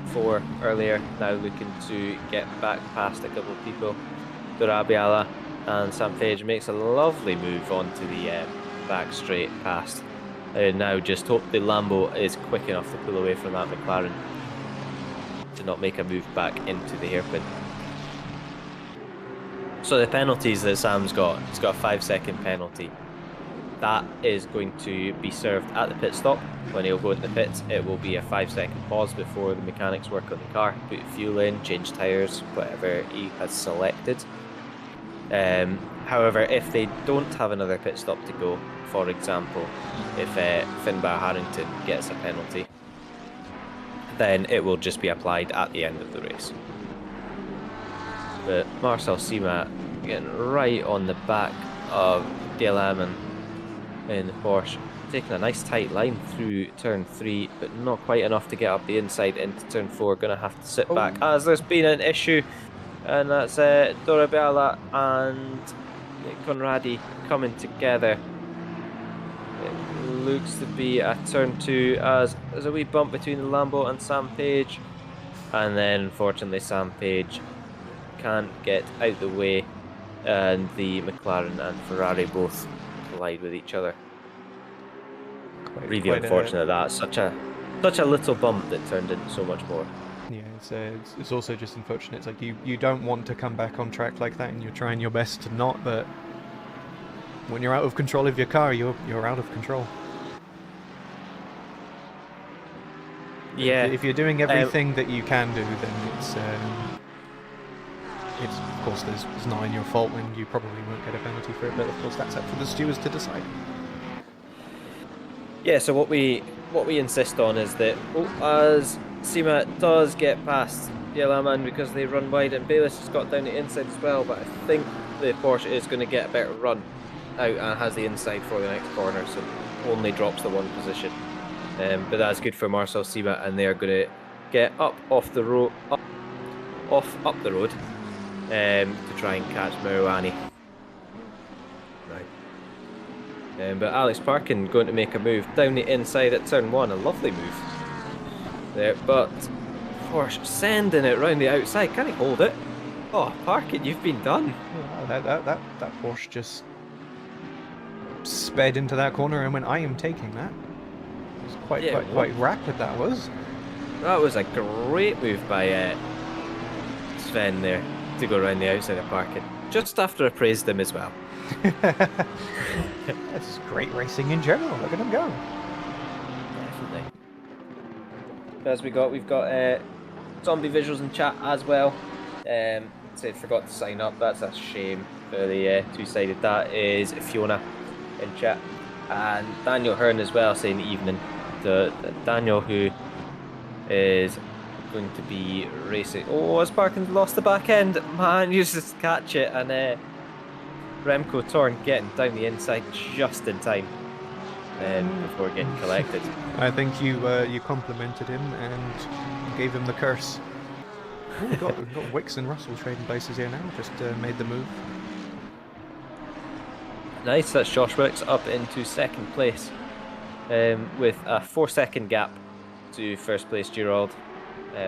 4 earlier, now looking to get back past a couple of people. Dorabiala and Sam Page makes a lovely move onto the back straight past. Now just hope the Lambo is quick enough to pull away from that McLaren to not make a move back into the hairpin. So the penalties that Sam's got, he's got a 5-second penalty. That is going to be served at the pit stop. When he'll go into the pits, it will be a 5-second pause before the mechanics work on the car, put fuel in, change tyres, whatever he has selected. However, if they don't have another pit stop to go, for example, if Finbar Harrington gets a penalty, then it will just be applied at the end of the race. But Marcel Seema getting right on the back of Dale Ammon in the Porsche, taking a nice tight line through turn 3, but not quite enough to get up the inside into turn 4. Going to have to sit back as there's been an issue, and that's Dora Biala and Conradi coming together. It looks to be a turn 2 as there's a wee bump between the Lambo and Sam Page, and then unfortunately Sam Page can't get out the way, and the McLaren and Ferrari both collide with each other. Really unfortunate that such a little bump that turned into so much more. Yeah, it's also just unfortunate. It's like you don't want to come back on track like that, and you're trying your best to not, but when you're out of control of your car, you're out of control. Yeah. If you're doing everything that you can do, then it's of course there's not in your fault, and you probably won't get a penalty for it. But of course that's up for the stewards to decide. Yeah. So what we insist on is that as Seema does get past Yelaman because they run wide, and Bayliss has got down the inside as well, but I think the Porsche is going to get a better run out and has the inside for the next corner, so only drops the 1 position. But that's good for Marcel Seema, and they're going to get up the road to try and catch Marouani. Right. But Alex Parkin going to make a move down the inside at turn 1, a lovely move there, but Porsche sending it round the outside. Can he hold it? Oh, Parkin, you've been done. Oh, that Porsche just sped into that corner and went, I am taking that. It was quite rapid, that was. That was a great move by Sven there to go around the outside of Parkin, just after I praised him as well. That's great racing in general. Look at him go. Definitely. As we've got zombie visuals in chat as well. Said forgot to sign up. That's a shame for the two-sided. That is Fiona in chat, and Daniel Hearn as well saying evening. Daniel, who is going to be racing. Oh, as Parkin's lost the back end. Man, you just catch it, and Remco Torn getting down the inside just in time before getting collected. I think you complimented him and gave him the curse. Oh, we've got Wicks and Russell trading places here now. Just made the move. Nice, that's Josh Wicks up into second place with a 4-second gap to first place Gerald.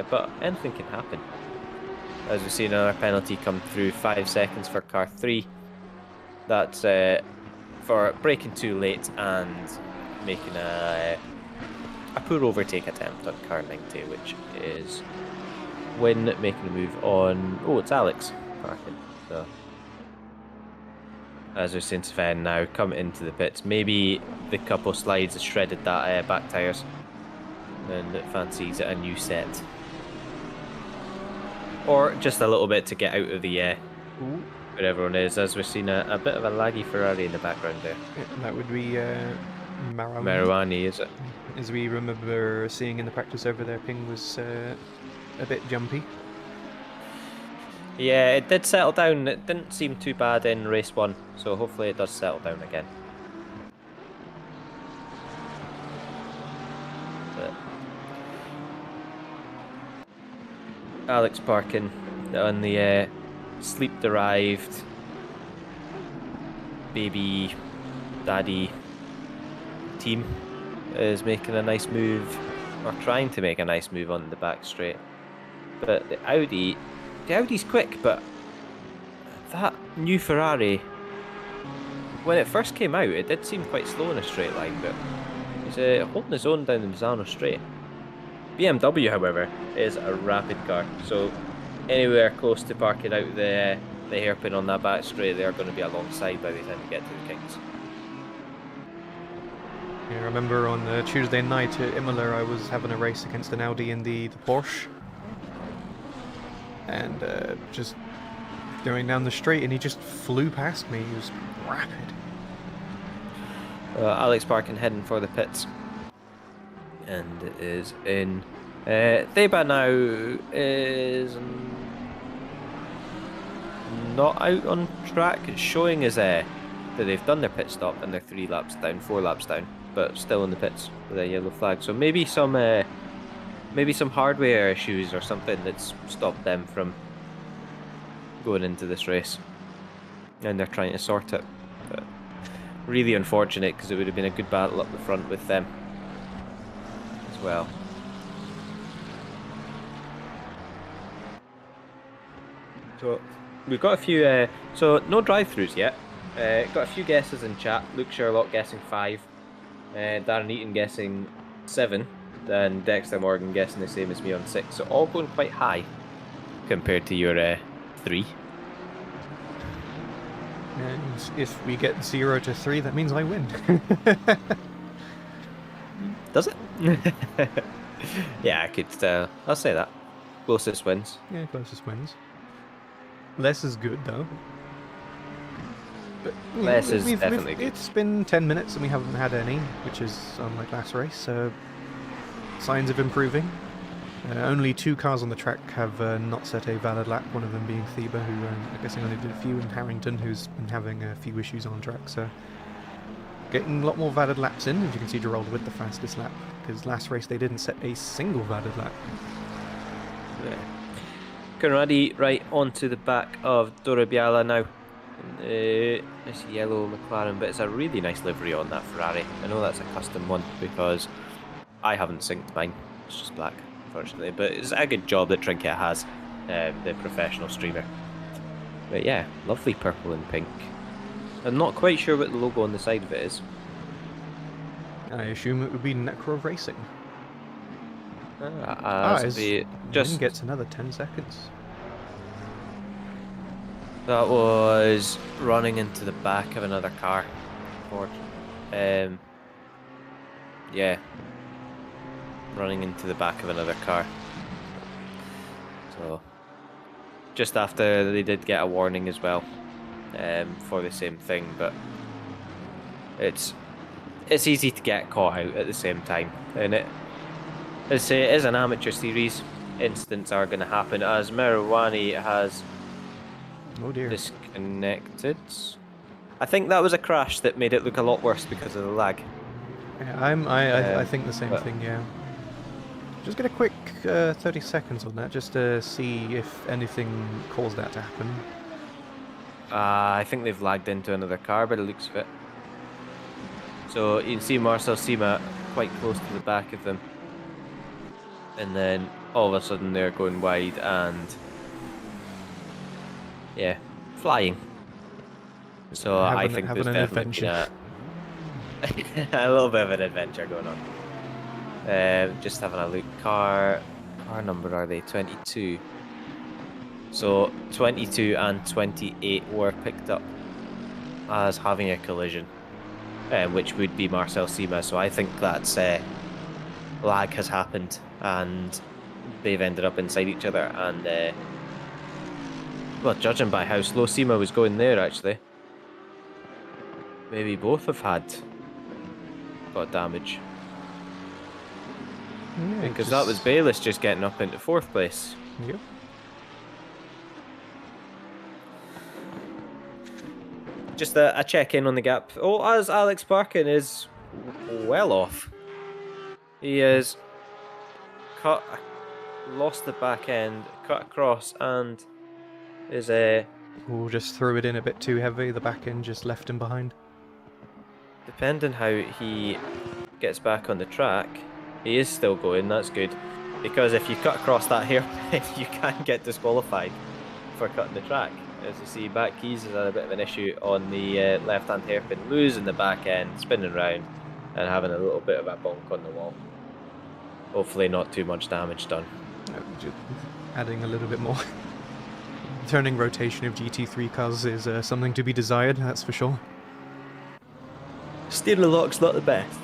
But anything can happen. As we've seen another penalty come through, 5 seconds for car 3. That's for braking too late and making a poor overtake attempt on car 90, which is Win making a move on. Oh, it's Alex parking. So, as we're seeing Sven now come into the pits, maybe the couple slides has shredded that back tyres and it fancies a new set. Or just a little bit to get out of the where everyone is, as we're seeing a bit of a laggy Ferrari in the background there. Yeah, that would be Marouani, is it? As we remember seeing in the practice over there, ping was a bit jumpy. Yeah, it did settle down. It didn't seem too bad in race 1, so hopefully it does settle down again. But Alex parking on the sleep-derived baby daddy team is making a nice move, or trying to make a nice move on the back straight. But the Audi's quick, but that new Ferrari, when it first came out, it did seem quite slow in a straight line, but he's holding his own down the Misano straight. BMW, however, is a rapid car, so anywhere close to parking out the hairpin on that back straight, they are going to be alongside by the time we get to the Kings. Yeah, I remember on Tuesday night at Imola, I was having a race against an Audi in the Porsche, and just going down the straight, and he just flew past me. He was rapid. Alex parking heading for the pits, and it is in. Theba now is not out on track. It's showing as that they've done their pit stop and they're 3 laps down, 4 laps down, but still in the pits with a yellow flag. So maybe some hardware issues or something that's stopped them from going into this race, and they're trying to sort it. But really unfortunate, because it would have been a good battle up the front with them as well. So we've got a few. So no drive-throughs yet. Got a few guesses in chat. Luke Sherlock guessing 5, Darren Eaton guessing 7, and Dexter Morgan guessing the same as me on 6. So all going quite high compared to your 3. And if we get 0 to 3, that means I win. Does it? Yeah, I could. I'll say that. Closest wins. Yeah, closest wins. Less is good though. But, Less is definitely good. It's been 10 minutes and we haven't had any, which is unlike last race, so signs of improving. Only 2 cars on the track have not set a valid lap, one of them being Theba, who I'm guessing only did a few, and Harrington, who's been having a few issues on track, so getting a lot more valid laps in. As you can see, Gerald with the fastest lap, because last race they didn't set a single valid lap. Yeah. Conradi right onto the back of Dora Biala now. It's a yellow McLaren, but it's a really nice livery on that Ferrari. I know that's a custom one because I haven't synced mine. It's just black, unfortunately. But it's a good job that Trinket has, the professional streamer. But yeah, lovely purple and pink. I'm not quite sure what the logo on the side of it is. I assume it would be Necro Racing. Just gets another 10 seconds. That was running into the back of another car. Yeah, running into the back of another car. So just after they did get a warning as well, for the same thing, but it's easy to get caught out at the same time, and it is an amateur series. Incidents are going to happen, as Marouani has disconnected. I think that was a crash that made it look a lot worse because of the lag. Yeah, I think the same thing, yeah. Just get a quick 30 seconds on that, just to see if anything caused that to happen. I think they've lagged into another car by the looks of it. So you can see Marcel Sima quite close to the back of them. And then all of a sudden they're going wide and yeah, flying. So I think there's an definitely adventure. been a little bit of an adventure going on. Just having a look. Car number are they? 22. So 22 and 28 were picked up as having a collision, which would be Marcel Sima. So I think that's lag has happened and they've ended up inside each other. And well, judging by how slow Sima was going there, actually, maybe both have got damage. Yeah, Because that was Bayliss just getting up into 4th place. Yep. Just a check-in on the gap. Oh, as Alex Parkin is well off. He has lost the back end, cut across, and is just threw it in a bit too heavy. The back end just left him behind. depending how he gets back on the track, he is still going. That's good, because if you cut across that hairpin, you can get disqualified for cutting the track. As you see, back keys has had a bit of an issue on the left-hand hairpin, losing the back end, spinning round, and having a little bit of a bonk on the wall. Hopefully not too much damage done. Just adding a little bit more. Turning rotation of GT3 cars is something to be desired, that's for sure. Steering lock's not the best.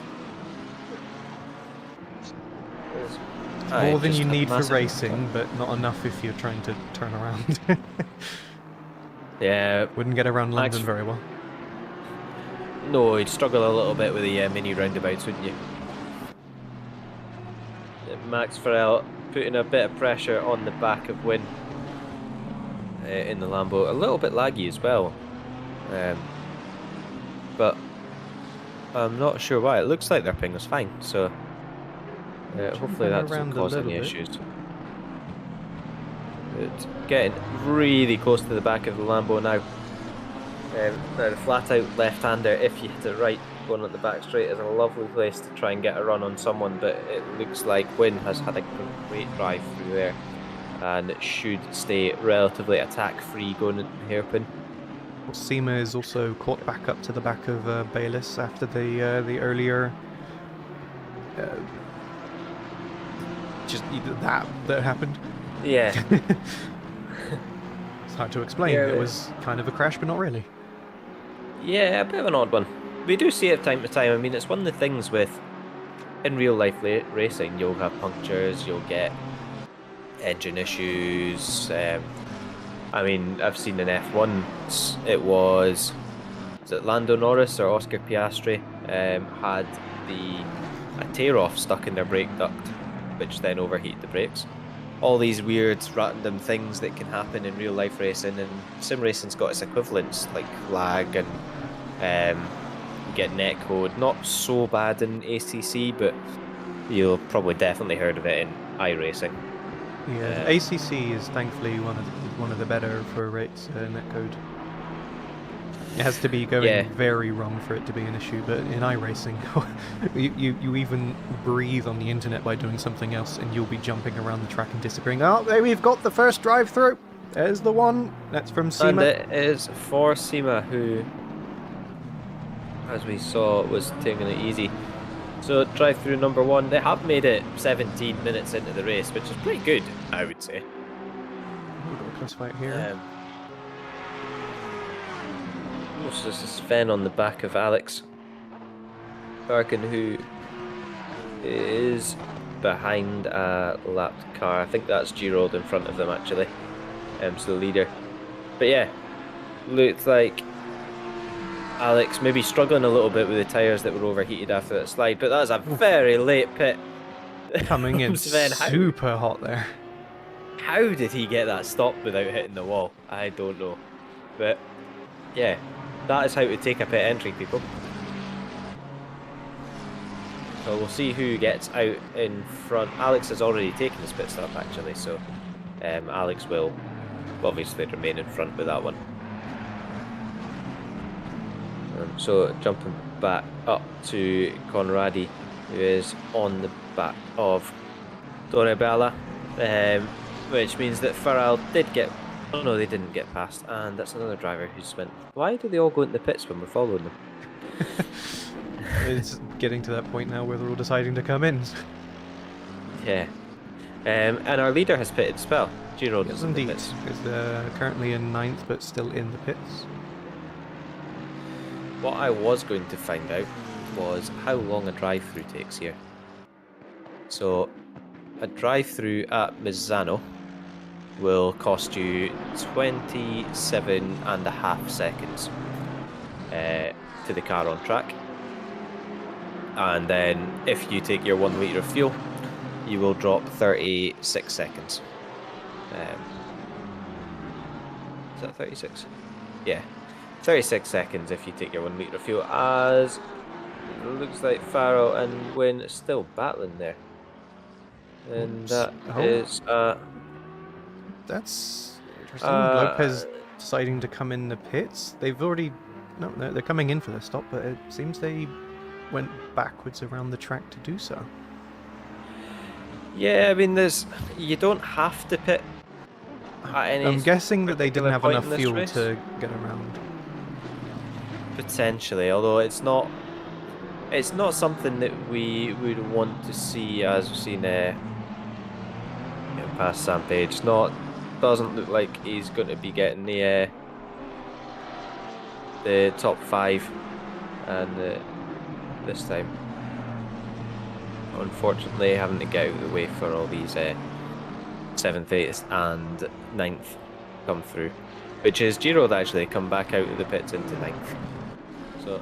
More than you need for racing, but not enough if you're trying to turn around. Yeah. Wouldn't get around London very well. No, you'd struggle a little bit with the mini roundabouts, wouldn't you? Max Farrell putting a bit of pressure on the back of Wynn in the Lambo. A little bit laggy as well. But I'm not sure why. It looks like their ping was fine, so hopefully that doesn't cause any issues. It's getting really close to the back of the Lambo now. Now the flat out left-hander, if you hit it right, going at the back straight, is a lovely place to try and get a run on someone, but it looks like Wynn has had a great drive through there and it should stay relatively attack-free going into the hairpin. Well, Sima is also caught back up to the back of Bayliss after the earlier just that happened. Yeah. It's hard to explain. Yeah, it was kind of a crash, but not really. Yeah, a bit of an odd one. We do see it time to time. I mean, it's one of the things with in real life racing. You'll have punctures, you'll get engine issues. I mean, I've seen in F1, is it Lando Norris or Oscar Piastri had a tear-off stuck in their brake duct, which then overheated the brakes. All these weird random things that can happen in real life racing, and sim racing's got its equivalents like lag and you get netcode. Not so bad in ACC, but you'll probably definitely heard of it in iRacing. Yeah, ACC is thankfully one of the better for rates netcode. It has to be going very wrong for it to be an issue, but in iRacing, you even breathe on the internet by doing something else, and you'll be jumping around the track and disappearing. Oh, there we've got the first drive-through. There's the one. That's from Sima. And it is for Sima, who, as we saw, was taking it easy. So drive-through number 1. They have made it 17 minutes into the race, which is pretty good, I would say. We've got a close fight here. So this is Sven on the back of Alex Parkin, who is behind a lapped car. I think that's Giroud in front of them, actually. So the leader. But yeah, looks like Alex maybe struggling a little bit with the tyres that were overheated after that slide, but that's a very late pit. Coming in Sven, super hot there. How did he get that stopped without hitting the wall? I don't know. But yeah, that is how to take a pit entry, people. So we'll see who gets out in front. Alex has already taken his pit stop actually, so Alex will obviously remain in front with that one. So jumping back up to Conradi, who is on the back of Donabella, which means that Farrell did get... Oh no, they didn't get past, and that's another driver who's went... Why do they all go into the pits when we're following them? It's getting to that point now where they're all deciding to come in. Yeah. And our leader has pitted as well. Giro Yes, is in the indeed. pits. Is currently in 9th, but still in the pits. What I was going to find out was how long a drive-through takes here. So, a drive-through at Misano will cost you 27.5 seconds to the car on track. And then if you take your 1 litre of fuel, you will drop 36 seconds. Is that 36? Yeah. 36 seconds if you take your 1 litre of fuel, as it looks like Farrell and Wynn is still battling there. And that is... That's interesting. Lopez deciding to come in the pits. They've already... No, they're coming in for the stop, but it seems they went backwards around the track to do so. Yeah, I mean, you don't have to pit at any... I'm guessing that they didn't have enough fuel race to get around. Potentially, although it's not something that we would want to see, as we've seen past Sam Page. Doesn't look like he's going to be getting the top 5 and this time. Unfortunately, having to get out of the way for all these 7th, 8th and 9th come through, which is Giroud actually come back out of the pits into 9th. So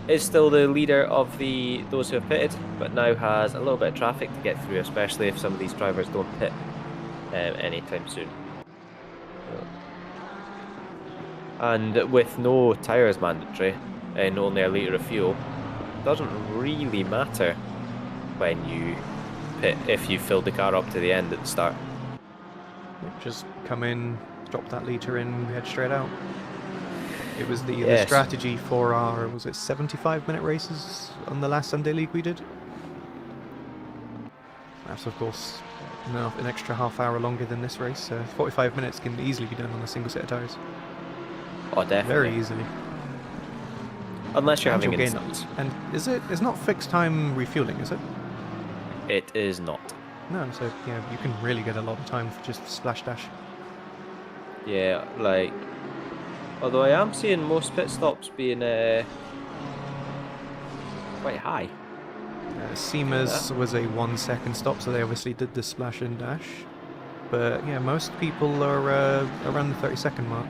is still the leader of those who have pitted, but now has a little bit of traffic to get through, especially if some of these drivers don't pit anytime soon. And with no tyres mandatory and only a litre of fuel, it doesn't really matter when you pit if you filled the car up to the end at the start. Just come in, drop that litre in, head straight out. It was the strategy for our, was it 75-minute races on the last Sunday League we did? That's of course an extra half hour longer than this race, so 45 minutes can easily be done on a single set of tyres. Oh, definitely. Very easily. Unless you're having instants. And it's not fixed time refueling, is it? It is not. No, so yeah, you can really get a lot of time for just splash dash. Yeah, like... Although I am seeing most pit stops being quite high. Seema's was a 1 second stop, so they obviously did the splash and dash. But yeah, most people are around the 30-second mark.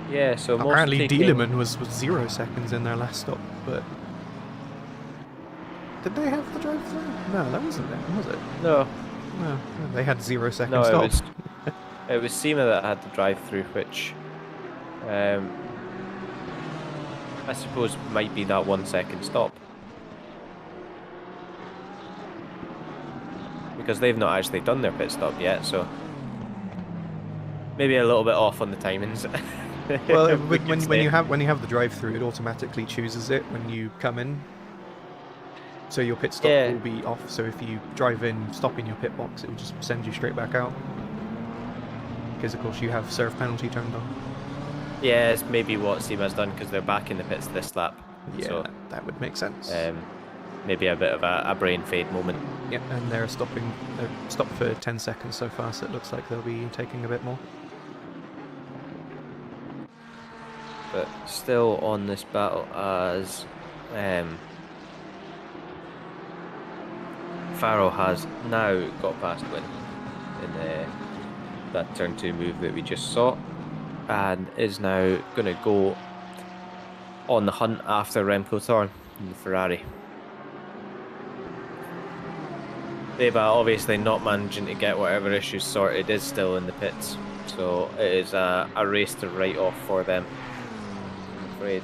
Yeah, so most apparently Dieleman was 0 seconds in their last stop, but did they have the drive-through? No, that wasn't them, was it? No. No, they had 0 second no, stops. It was Seema that had the drive-through, which I suppose might be that 1 second stop. Because they've not actually done their pit stop yet, so maybe a little bit off on the timings. Well, when you have the drive-through, it automatically chooses it when you come in. So your pit stop will be off. So if you drive in, stop in your pit box, it will just send you straight back out. Because of course you have serve penalty turned on. Yeah, it's maybe what Seema's done because they're back in the pits this lap. Yeah, so, that would make sense. Maybe a bit of a brain fade moment. Yeah, and they're stopped for 10 seconds so far, so it looks like they'll be taking a bit more. But still on this battle as Farrell has now got past Wynn in that turn 2 move that we just saw, and is now going to go on the hunt after Remco Thorn in the Ferrari. They've obviously not managing to get whatever issues sorted, is still in the pits, so it is a race to write off for them, I'm afraid.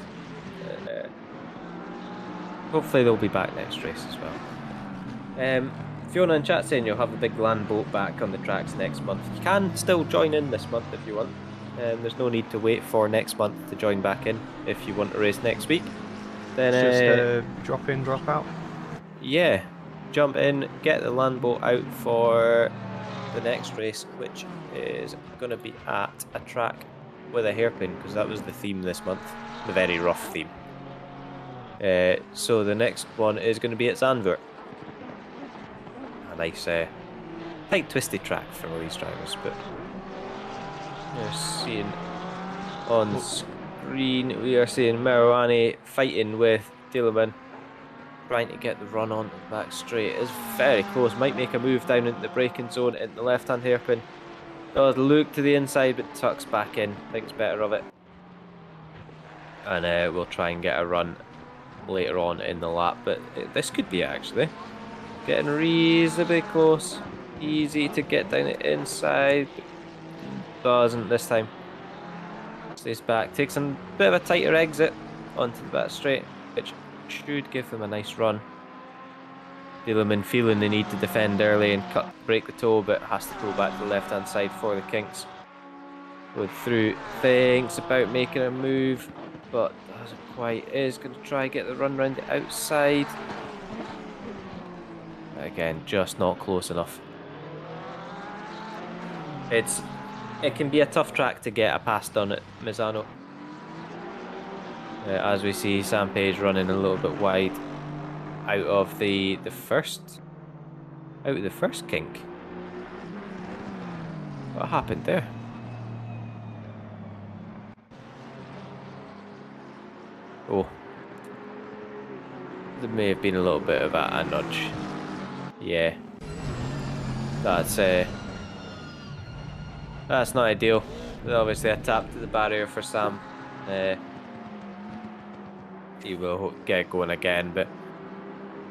hopefully they'll be back next race as well. Fiona in chat saying you'll have a big land boat back on the tracks next month. You can still join in this month if you want. There's no need to wait for next month to join back in if you want to race next week. Then It's just drop in, drop out. yeah, jump in, get the land boat out for the next race, which is going to be at a track with a hairpin, because that was the theme this month, the very rough theme. So the next one is going to be at Zandvoort. A nice, tight, twisty track for all these drivers, but you're seeing on screen, we are seeing Marouane fighting with Tilleman, trying to get the run on the back straight. It's very close, might make a move down into the braking zone, into the left-hand hairpin. Does look to the inside, but tucks back in, thinks better of it. And we'll try and get a run later on in the lap, but this could be it actually. Getting reasonably close, easy to get down the inside, doesn't this time. Stays back, takes a bit of a tighter exit onto the back straight, which should give them a nice run. Tilleman feeling the need to defend early and break the toe, but has to go back to the left hand side for the kinks. Go through, thinks about making a move, but doesn't quite. Is going to try and get the run round the outside. Again, just not close enough. It can be a tough track to get a pass done at Misano. As we see Sam Page running a little bit wide out of the first kink. What happened there? Oh, there may have been a little bit of a nudge. Yeah, that's not ideal. Obviously a tap to the barrier for Sam. He will get going again, but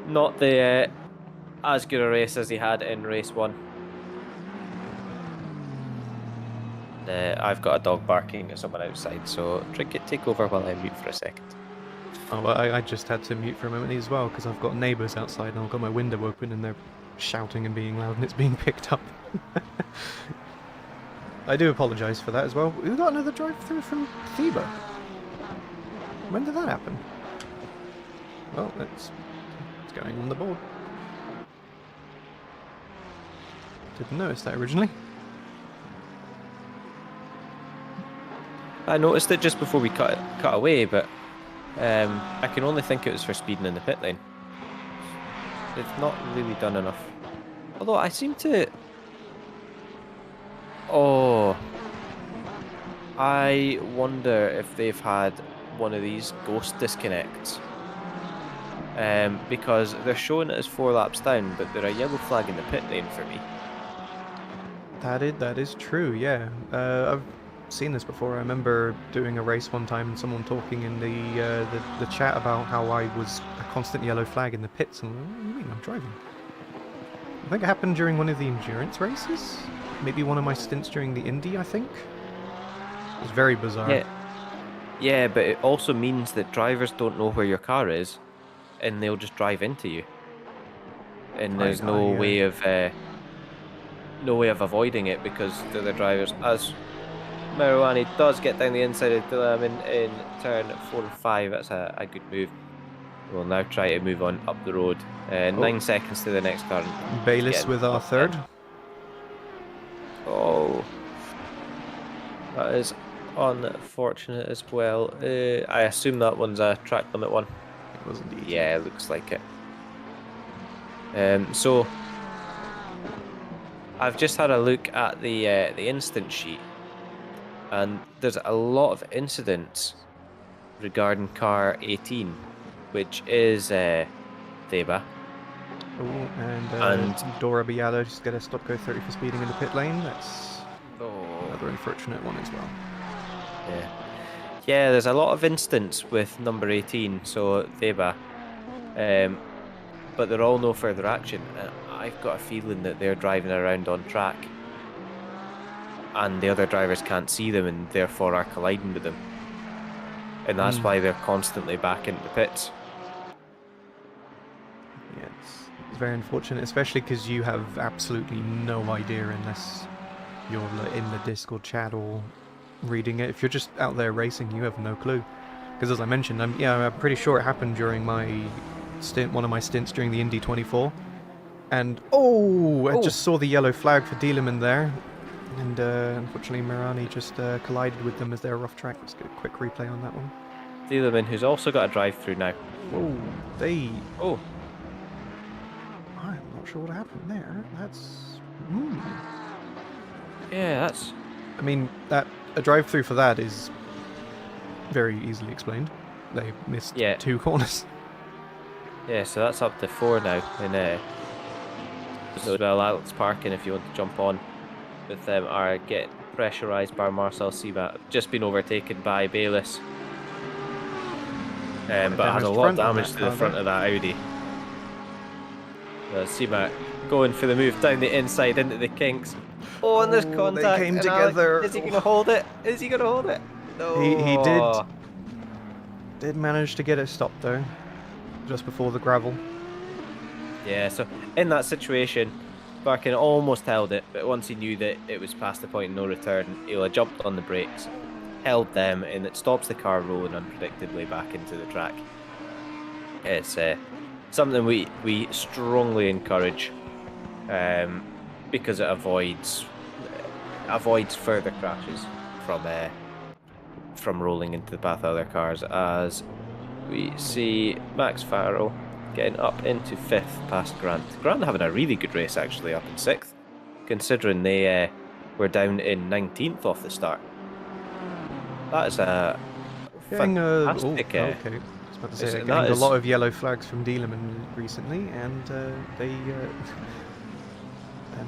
not the as good a race as he had in race 1. I've got a dog barking at someone outside, so Trinket, take over while I mute for a second. Oh, well, I just had to mute for a moment as well, because I've got neighbours outside and I've got my window open and they're shouting and being loud and it's being picked up. I do apologise for that as well. We got another drive-through from Theba. When did that happen? Well, it's going on the board. Didn't notice that originally. I noticed it just before we cut away, but I can only think it was for speeding in the pit lane. It's not really done enough. Although I seem to... Oh, I wonder if they've had one of these ghost disconnects. Because they're showing it as 4 laps down, but they're a yellow flag in the pit lane for me. That is true, yeah. I've seen this before. I remember doing a race one time and someone talking in the chat about how I was a constant yellow flag in the pits, and what do you mean I'm driving? I think it happened during one of the endurance races. Maybe one of my stints during the Indy, I think. It was very bizarre. Yeah, but it also means that drivers don't know where your car is, and they'll just drive into you. And there's no way of avoiding it because the other drivers, as Marouane does get down the inside of Tilleman in turn 4 and 5, that's a good move. We'll now try to move on up the road. 9 seconds to the next car. Bayliss with our third. Oh, that is unfortunate as well. I assume that one's a track limit one. It was indeed. Yeah, it looks like it. So I've just had a look at the incident sheet, and there's a lot of incidents regarding car 18, which is Theba. Oh, and Dora Biala just get a stop go 30 for speeding in the pit lane. That's another unfortunate one as well. Yeah, there's a lot of incidents with number 18, so Theba, but they're all no further action. I've got a feeling that they're driving around on track and the other drivers can't see them and therefore are colliding with them, and that's why they're constantly back into the pits. very unfortunate, especially because you have absolutely no idea unless you're like, in the Discord chat or reading it. If you're just out there racing, you have no clue. Because as I mentioned, I'm pretty sure it happened during my stint, one of my stints during the Indy 24. And I just saw the yellow flag for Dealerman there. And unfortunately, Mirani just collided with them as they were off track. Let's get a quick replay on that one. Dealerman, who's also got a drive-through now. Oh. I'm not sure what happened there. That's... Yeah, that's... I mean, a drive-through for that is very easily explained. They missed 2 corners. Yeah, so that's up to 4 now. And so well, Alex Parkin, if you want to jump on with them, are getting pressurised by Marcel Sibat. Just been overtaken by Bayliss. But has a lot of damage to the front of that Audi. Sibat going for the move down the inside into the kinks. Oh, and there's contact. They came together. Alex, is he going to hold it? Is he going to hold it? No. He did manage to get it stopped though, just before the gravel. Yeah, so in that situation, Parkin almost held it, but once he knew that it was past the point of no return, he'll have jumped on the brakes, held them, and it stops the car rolling unpredictably back into the track. It's something we strongly encourage, because it avoids further crashes from rolling into the path of other cars. As we see Max Farrell getting up into 5th past Grant. Grant having a really good race actually, up in 6th, considering they were down in 19th off the start. That is a fantastic... okay. I was about to say, getting a lot of yellow flags from Dealerman recently, and they're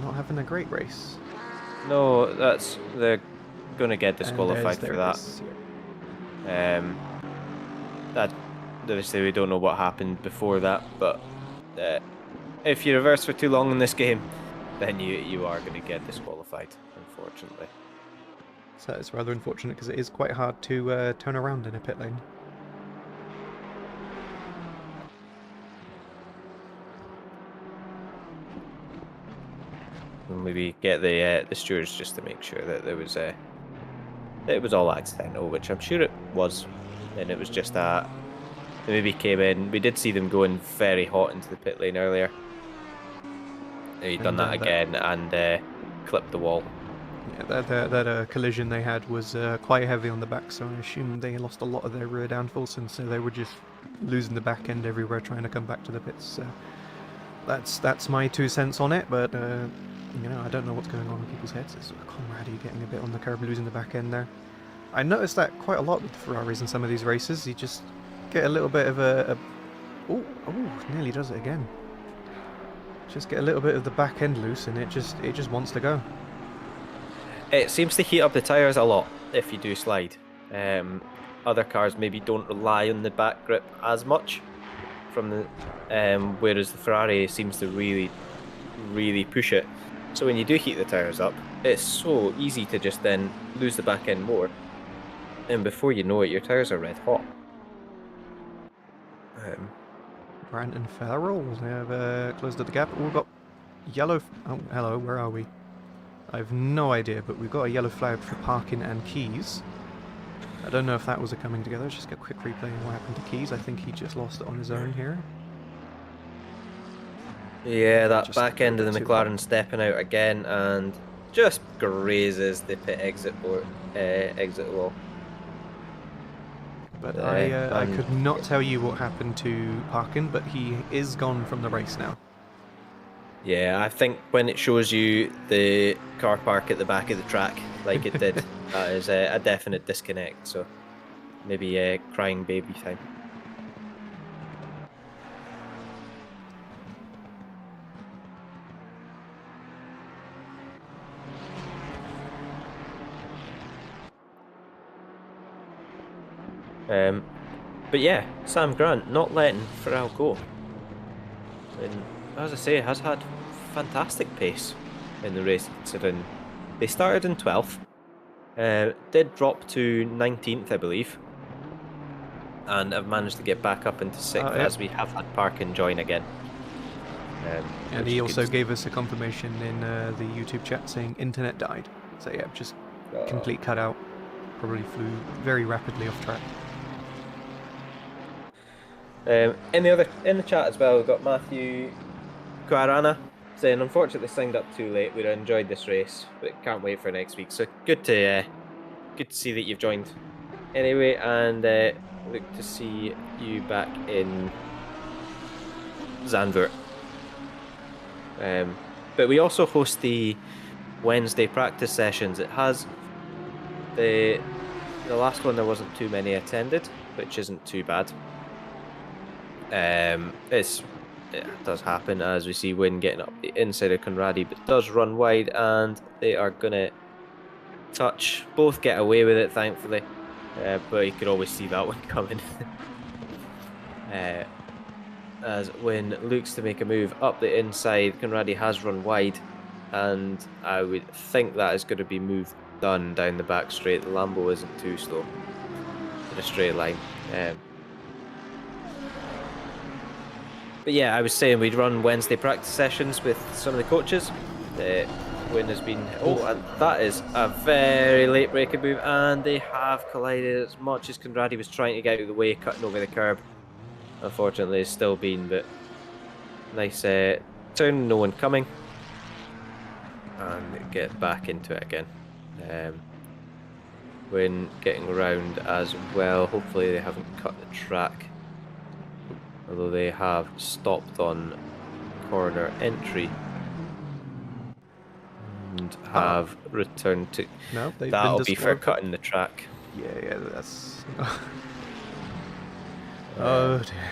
not having a great race. No, they're going to get disqualified for that. That obviously we don't know what happened before that, but if you reverse for too long in this game, then you are going to get disqualified, unfortunately. So it's rather unfortunate because it is quite hard to turn around in a pit lane. We'll maybe get the stewards just to make sure that it was all accidental, which I'm sure it was, and it was just that they maybe came in. We did see them going very hot into the pit lane earlier. He'd done that again and clipped the wall. Yeah, that collision they had was quite heavy on the back, so I assume they lost a lot of their rear downforce, and so they were just losing the back end everywhere trying to come back to the pits. So that's my 2 cents on it, but I don't know what's going on in people's heads. It's Conradi getting a bit on the curb, losing the back end there. I noticed that quite a lot with Ferraris in some of these races. You just get a little bit of nearly does it again. Just get a little bit of the back end loose, and it just wants to go. It seems to heat up the tyres a lot if you do slide. Other cars maybe don't rely on the back grip as much, whereas the Ferrari seems to really push it. So when you do heat the tyres up, it's so easy to just then lose the back end more, and before you know it, your tyres are red hot. Grant and Farrell have closed up the gap. We've got yellow... Oh, hello, where are we? I have no idea, but we've got a yellow flag for Parkin and Keys. I don't know if that was a coming together. Let's just get a quick replay on what happened to Keys. I think he just lost it on his own here. Yeah, that back end of the McLaren stepping out again and just grazes the pit exit wall. But I could not tell you what happened to Parkin, but he is gone from the race now. Yeah, I think when it shows you the car park at the back of the track, like it did, that is a definite disconnect. So maybe crying baby time. But yeah, Sam Grant not letting Farrell go. And as I say, has had fantastic pace in the race, considering they started in 12th, did drop to 19th, I believe, and have managed to get back up into 6th as we have had Parkin join again. And which he is also good. gave us a confirmation in the YouTube chat saying internet died. So yeah, just complete cutout. Probably flew very rapidly off track. In the chat as well, we've got Matthew Guarana saying, unfortunately signed up too late. We'd enjoyed this race, but can't wait for next week. So good to see that you've joined. Anyway, and look to see you back in Zandvoort. But we also host the Wednesday practice sessions. It has the last one, there wasn't too many attended, which isn't too bad. It does happen, as we see Wynn getting up the inside of Conradi, but does run wide, and they are gonna both get away with it, thankfully. But you could always see that one coming. As Wynn looks to make a move up the inside, Conradi has run wide, and I would think that is going to be move done down the back straight. The Lambo isn't too slow in a straight line. But yeah, I was saying we'd run Wednesday practice sessions with some of the coaches. Wynn has been... Oh, and that is a very late braking move, and they have collided as much as Conradi was trying to get out of the way, cutting over the curb. Unfortunately, it's still been, but nice turn, no one coming. And get back into it again. Wynn getting around as well. Hopefully they haven't cut the track. Although they have stopped on corner entry. And have returned to... No, they've that'll been be for disqualified. cutting the track. Yeah, that's... Oh dear.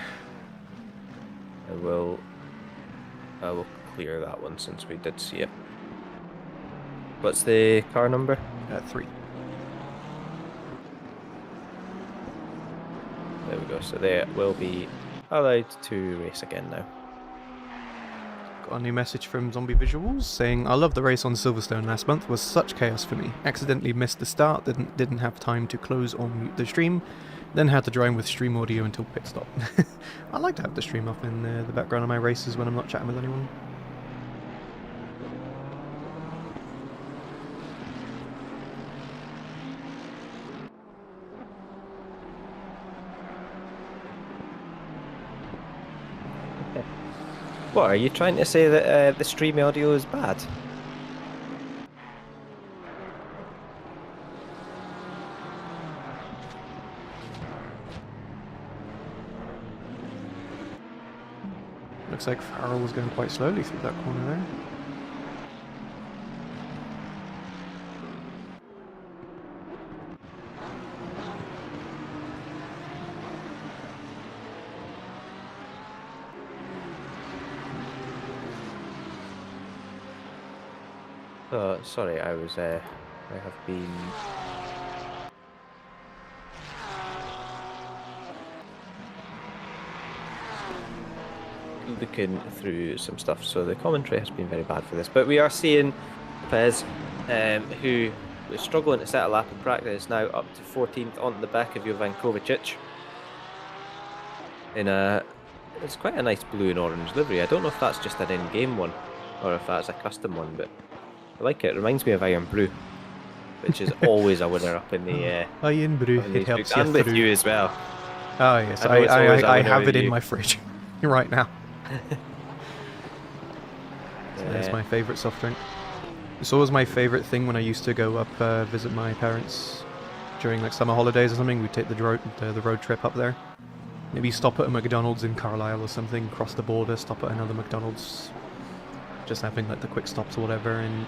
I will clear that one since we did see it. What's the car number? 3. There we go. So they will be allowed to race again now. Got a new message from Zombie Visuals saying, I love the race on Silverstone last month, was such chaos for me. Accidentally missed the start, didn't have time to close or mute the stream, then had to drive with stream audio until pit stop. I like to have the stream up in the background of my races when I'm not chatting with anyone. What, are you trying to say that the stream audio is bad? Looks like Farrell was going quite slowly through that corner there. Oh, sorry, I have been... looking through some stuff, so the commentary has been very bad for this, but we are seeing Pez, who was struggling to set a lap in practice, now up to 14th on the back of Jovan Kovacic in it's quite a nice blue and orange livery. I don't know if that's just an in-game one or if that's a custom one, but I like it. It reminds me of Iron Brew, which is always a winner up in the Iron Brew, it helps you and with through. you as well. Oh yes, I have it in my fridge right now. It's my favourite soft drink. It's always my favourite thing when I used to go up visit my parents during like summer holidays or something. We'd take the road trip up there. Maybe stop at a McDonald's in Carlisle or something, cross the border, stop at another McDonald's, just having like the quick stops or whatever. And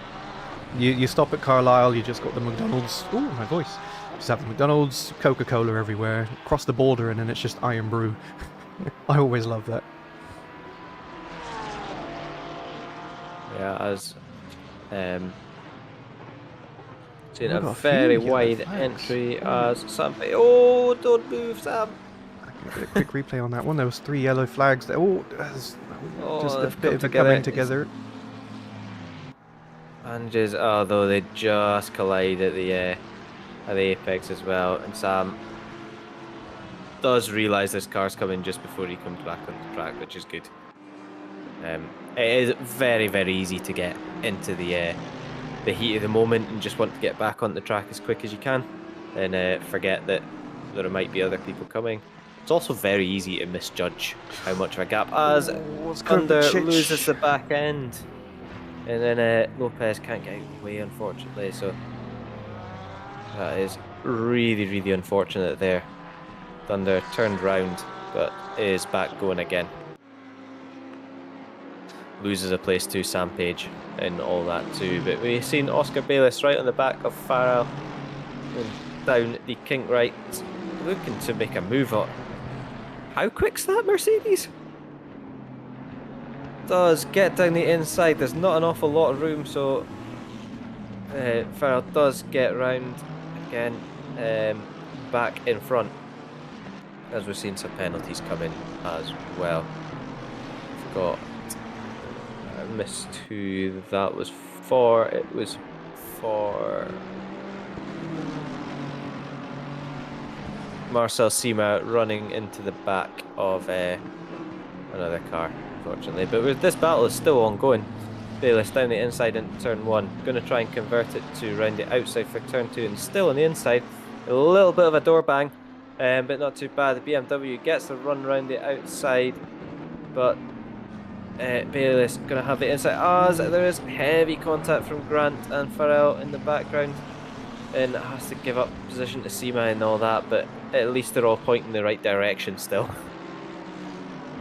you stop at Carlisle, you just got the McDonald's. Ooh, my voice. Just have the McDonald's, Coca-Cola everywhere. Cross the border and then it's just Iron Brew. I always love that. Yeah, as seeing a very wide entry as Sam. Oh, don't move, Sam! A quick replay on that one. There was 3 yellow flags there. Oh, just a bit of a coming together. And just, although they just collide at the apex as well, and Sam does realise this car's coming just before he comes back on the track, which is good. It is very, very easy to get into the heat of the moment and just want to get back on the track as quick as you can, and forget that there might be other people coming. It's also very easy to misjudge how much of a gap as Thunder loses the back end, and then Lopez can't get out of the way, unfortunately. So that is really, really unfortunate there. Thunder turned round, but is back going again. Loses a place to Sam Page and all that too. But we've seen Oscar Bayliss right on the back of Farrell and down the kink right, looking to make a move on. How quick's that Mercedes? Does get down the inside. There's not an awful lot of room, so Farrell does get round again, back in front, as we've seen some penalties come in as well. Got missed who that was for. It was for Marcel Sima running into the back of another car, unfortunately. But this battle is still ongoing. Bayliss down the inside into turn 1. Going to try and convert it to round the outside for turn 2, and still on the inside. A little bit of a door bang, but not too bad. The BMW gets the run round the outside, but Bayliss going to have the inside as there is heavy contact from Grant and Farrell in the background, and has to give up position to Sima and all that, but at least they're all pointing in the right direction still.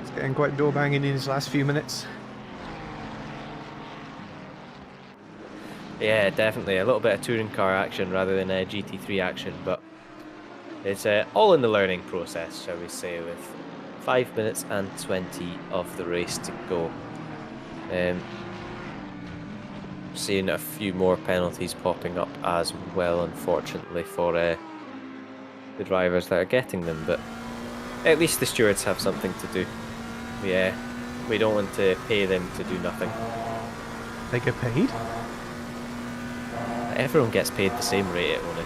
It's getting quite door banging in his last few minutes. Yeah, definitely a little bit of touring car action rather than GT3 action, but it's all in the learning process, shall we say, with 5 minutes and 20 of the race to go. Seeing a few more penalties popping up as well, unfortunately, for the drivers that are getting them, but at least the stewards have something to do. Yeah, we don't want to pay them to do nothing. They get paid? Everyone gets paid the same rate at oNiD,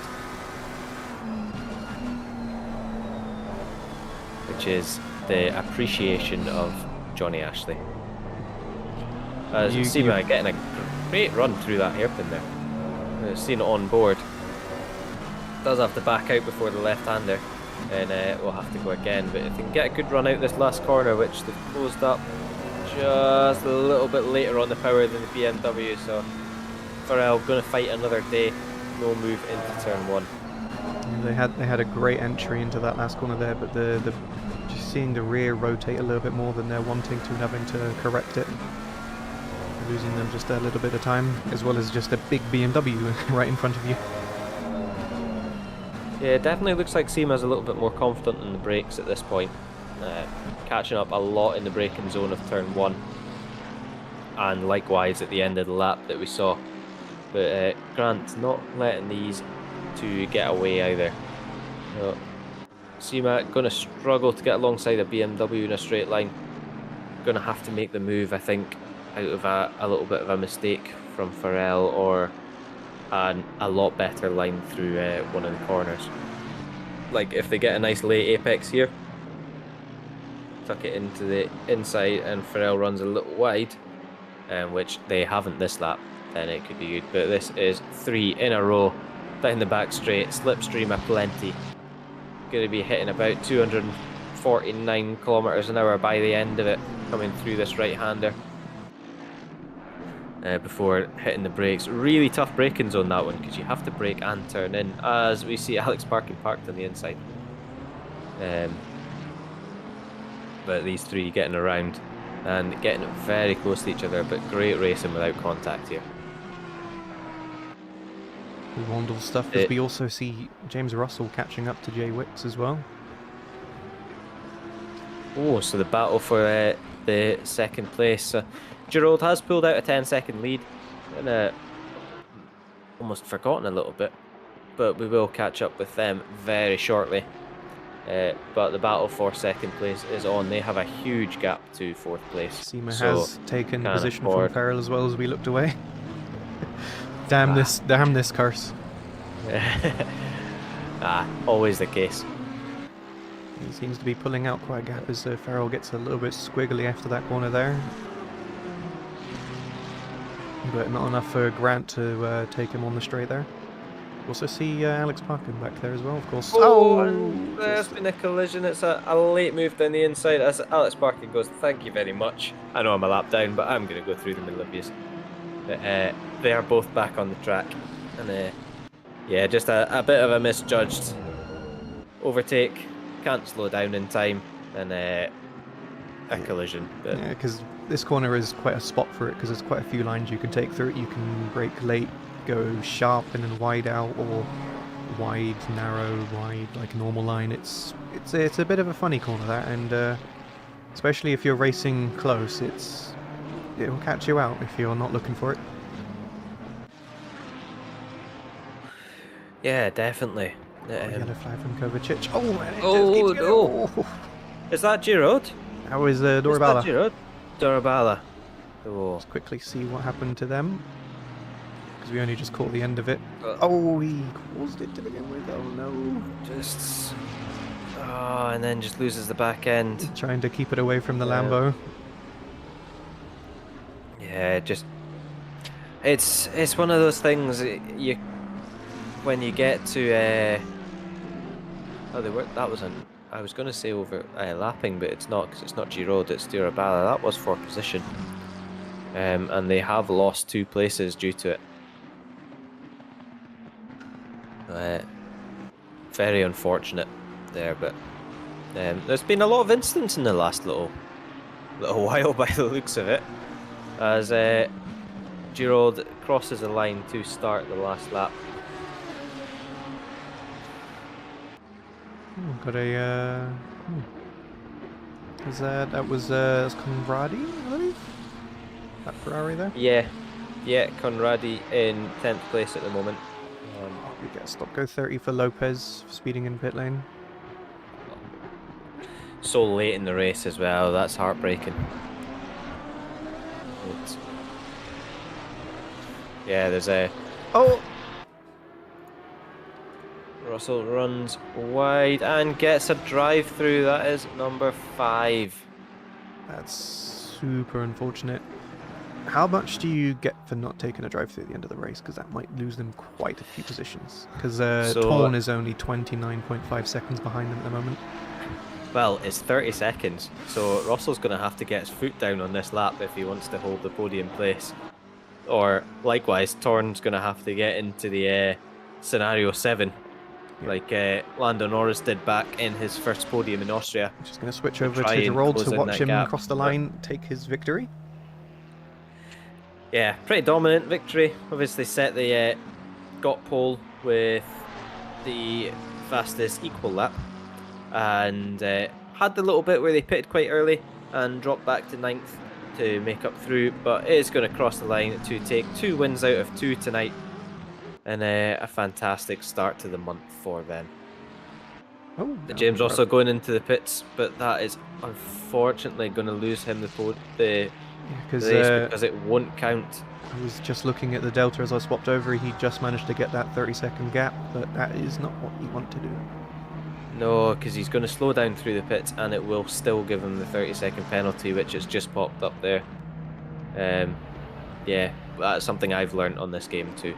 which is the appreciation of Johnny Ashley. As Sima getting a great run through that hairpin there. I've seen it on board. Does have to back out before the left-hander, and we'll have to go again. But if they can get a good run out this last corner, which they've closed up just a little bit later on the power than the BMW, so Farrell going to fight another day. No move into turn 1. They had a great entry into that last corner there, but the just seeing the rear rotate a little bit more than they're wanting to and having to correct it, losing them just a little bit of time, as well as just a big BMW right in front of you. Yeah, it definitely looks like Sima's a little bit more confident in the brakes at this point, catching up a lot in the braking zone of turn 1, and likewise at the end of the lap that we saw. But Grant not letting these two get away either. So, Sima going to struggle to get alongside a BMW in a straight line. Going to have to make the move, I think, out of a little bit of a mistake from Farrell, or a lot better line through one of the corners. Like if they get a nice late apex here, tuck it into the inside and Farrell runs a little wide, which they haven't this lap, then it could be good. But this is 3 in a row down the back straight, slipstream aplenty. Going to be hitting about 249 kilometers an hour by the end of it, coming through this right-hander. Before hitting the brakes. Really tough braking zone, that one, because you have to brake and turn in, as we see Alex parked on the inside. But these three getting around and getting very close to each other, but great racing without contact here. Wandle stuff, as we also see James Russell catching up to Jay Wicks as well. Oh, so the battle for the second place. Gerald has pulled out a 10-second lead, and almost forgotten a little bit, but we will catch up with them very shortly. But the battle for second place is on. They have a huge gap to fourth place. Sima has taken position from Farrell as well as we looked away. Damn this curse. Always the case. He seems to be pulling out quite a gap as Farrell gets a little bit squiggly after that corner there. but not enough for Grant to take him on the straight there. Also see Alex Parkin back there as well, of course. And there's been a collision. It's a late move down the inside as Alex Parkin goes, thank you very much. I know I'm a lap down, but I'm going to go through the middle of yous. But they are both back on the track. And yeah, just a bit of a misjudged overtake. Can't slow down in time. And a collision. But yeah, because this corner is quite a spot for it, because there's quite a few lines you can take through it. You can brake late, go sharp and then wide out, or wide, narrow, wide, like a normal line. It's a bit of a funny corner, that, and especially if you're racing close, it'll catch you out if you're not looking for it. yeah, definitely. Yellow flag from Kovacic. Oh, man, it Oh, just keeps going. no. Is that Giroud? That was Is that Dorabala. Giroud? Dorabala. Oh. Let's quickly see what happened to them, because we only just caught the end of it. Uh, Oh, he caused it to begin with. Oh no. Just. Oh, and then just loses the back end. Trying to keep it away from the Yeah. Lambo. Yeah, just. It's one of those things you. When you get to. Oh, they were. That was an. I was going to say over lapping, but it's not, because it's not Giroud, it's Dorabala. That was for position. And they have lost 2 places due to it. Very unfortunate there, but there's been a lot of incidents in the last little while by the looks of it, as Giroud crosses the line to start the last lap. Got a that was Conradi, I believe? That Ferrari there? Yeah, Conradi in 10th place at the moment. We get a stop go 30 for Lopez, speeding in pit lane. So late in the race as well, that's heartbreaking. Yeah, there's a... Oh! Russell runs wide and gets a drive through. That is number 5. That's super unfortunate. How much do you get for not taking a drive through at the end of the race? Because that might lose them quite a few positions. Because Torn is only 29.5 seconds behind them at the moment. Well, it's 30 seconds, so Russell's going to have to get his foot down on this lap if he wants to hold the podium place. Or, likewise, Torn's going to have to get into the scenario 7, like Lando Norris did back in his first podium in Austria. Just going to switch over to Gerald to watch him cross the line, take his victory. Yeah, pretty dominant victory. Obviously set the got pole with the fastest equal lap, and had the little bit where they pitted quite early and dropped back to 9th to make up through, but it is going to cross the line to take 2 wins out of 2 tonight, and a fantastic start to the month for them. Oh, James also going into the pits, but that is unfortunately going to lose him the race because it won't count. I was just looking at the delta as I swapped over. He just managed to get that 30-second gap, but that is not what you want to do. No, because he's going to slow down through the pits, and it will still give him the 30-second penalty, which has just popped up there. Yeah, that's something I've learned on this game too.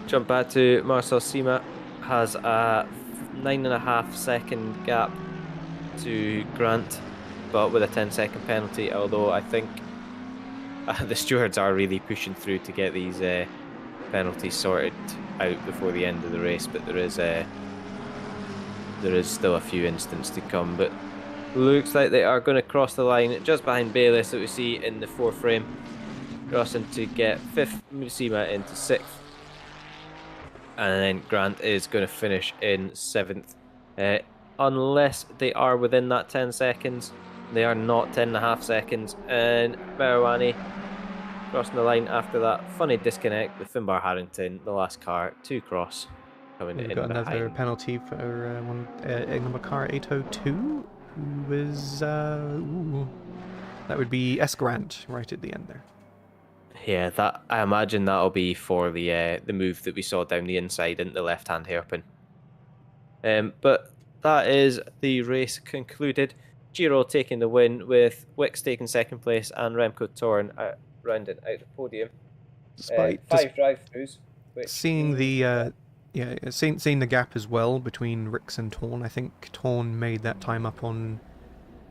Jump back to Marcel Sima, has a 9.5 second gap to Grant, but with a 10-second penalty, although I think the stewards are really pushing through to get these penalties sorted out before the end of the race, but there is still a few incidents to come, but looks like they are going to cross the line just behind Bayliss that we see in the 4th frame, crossing to get 5th, Musima into 6th, and then Grant is going to finish in 7th, unless they are within that 10 seconds. They are not 10.5 seconds, and Merawani crossing the line after that funny disconnect with Finbar Harrington, the last car to cross, coming in We've got another behind. penalty for number car 802, who was that would be S Grant right at the end there. Yeah, that I imagine that'll be for the move that we saw down the inside into the left-hand hairpin. But that is the race concluded. Giro taking the win, with Wicks taking second place and Remco Torn rounding out the podium. Despite 5 drive-throughs, which seeing means the seeing the gap as well between Ricks and Torn. I think Torn made that time up on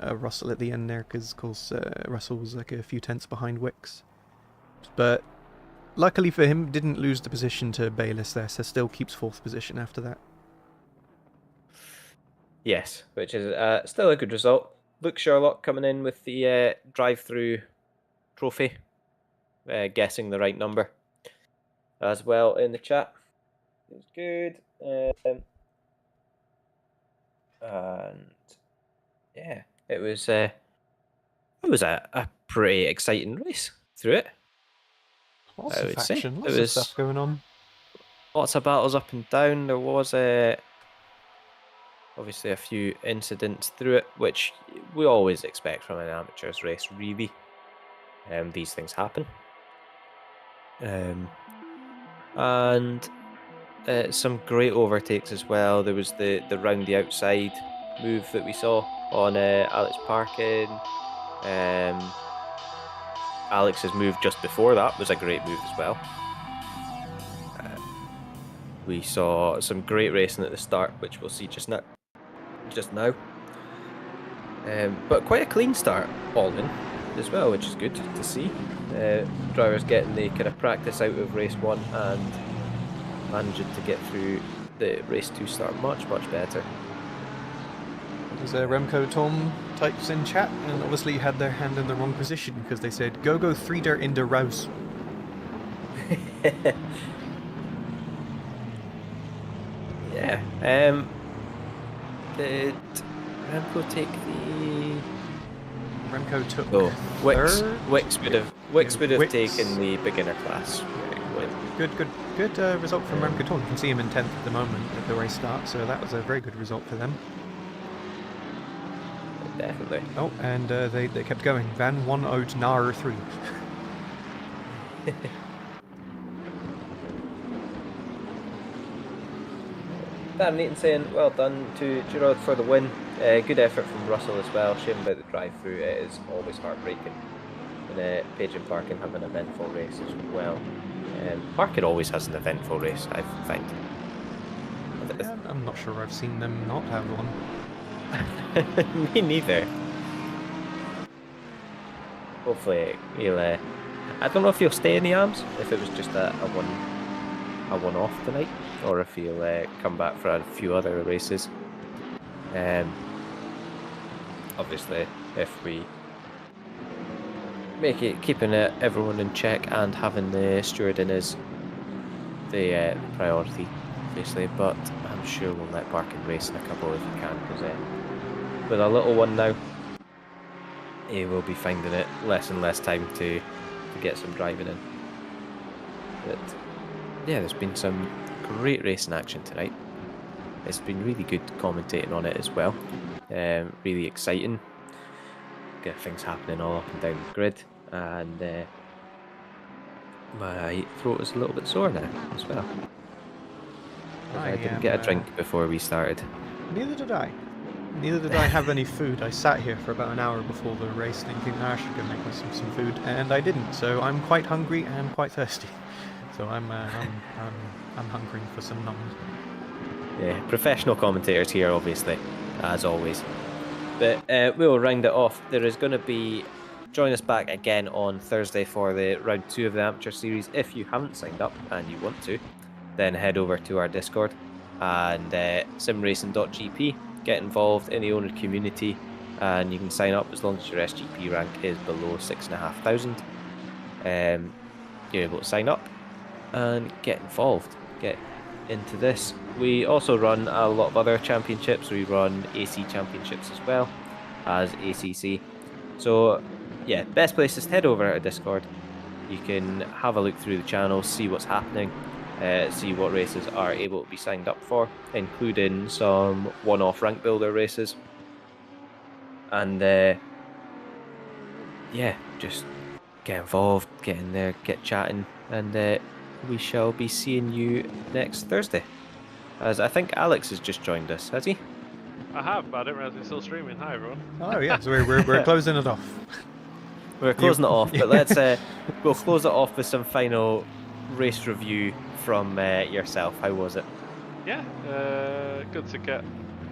Russell at the end there, because of course Russell was like a few tenths behind Wicks. But luckily for him, didn't lose the position to Bayliss there, so still keeps 4th position after that. yes, which is still a good result. Luke Sherlock coming in with the drive-through trophy, guessing the right number as well in the chat. It was good. And yeah, it was a pretty exciting race through it. Lots I of would action, say lots it of was stuff going on. lots of battles up and down. There was obviously a few incidents through it, which we always expect from an amateurs race, really. These things happen. And some great overtakes as well. There was the round the outside move that we saw on Alex Parkin. Alex's move just before that was a great move as well. We saw some great racing at the start, which we'll see just now. But quite a clean start all in as well, which is good to see. Drivers getting the kind of practice out of race 1 and managing to get through the race 2 start much better. There's a Remco Tom types in chat, and obviously had their hand in the wrong position because they said go 3 in the Raus. Yeah. Did Remco take the? Remco took. Oh, Wicks. third? Wicks would have Wicks. taken the beginner class. Good result from Remco Tom. You can see him in 10th at the moment at the race start, so that was a very good result for them. Definitely. Oh, and they kept going. Van 1-0 Nara 3. Dan Neaton saying, well done to Gerard for the win. Good effort from Russell as well. Shame about the drive-through. It is always heartbreaking. And Page and Parkin have an eventful race as well. Parkin always has an eventful race, I find. Yeah, I'm not sure I've seen them not have one. Me neither. Hopefully he'll. I don't know if he'll stay in the arms, if it was just a one-off tonight, or if he'll come back for a few other races. Obviously, if we make it keeping everyone in check and having the steward in is the priority, obviously. But I'm sure we'll let Parkin race in a couple if we can, because with a little one now, he will be finding it less and less time to get some driving in. But yeah, there's been some great racing action tonight. It's been really good commentating on it as well. Really exciting. Get things happening all up and down the grid, and my throat is a little bit sore now as well. I didn't get a drink before we started. Neither did I. Neither did I have any food. I sat here for about an hour before the race thinking I should go make myself some food, and I didn't. So I'm quite hungry and quite thirsty. So I'm hungering for some numbers. Yeah, professional commentators here, obviously, as always. But we'll round it off. There is going to be... Join us back again on Thursday for the round 2 of the Amateur Series. If you haven't signed up and you want to, then head over to our Discord and SimRacing.GP. Get involved in the oNiD community, and you can sign up as long as your SGP rank is below 6,500. You're able to sign up and get involved. Get into this. We also run a lot of other championships. We run AC championships as well as ACC. So yeah, best place is to head over to Discord. You can have a look through the channel, see what's happening, see what races are able to be signed up for, including some one-off rank builder races. And yeah, just get involved, get in there, get chatting, and we shall be seeing you next Thursday. As I think Alex has just joined us, has he? I have, but I didn't realise it's still streaming. Hi, everyone. Oh yeah, so we're closing it off. We're closing it off, but we'll close it off with some final race review from yourself. How was it? Yeah, good to get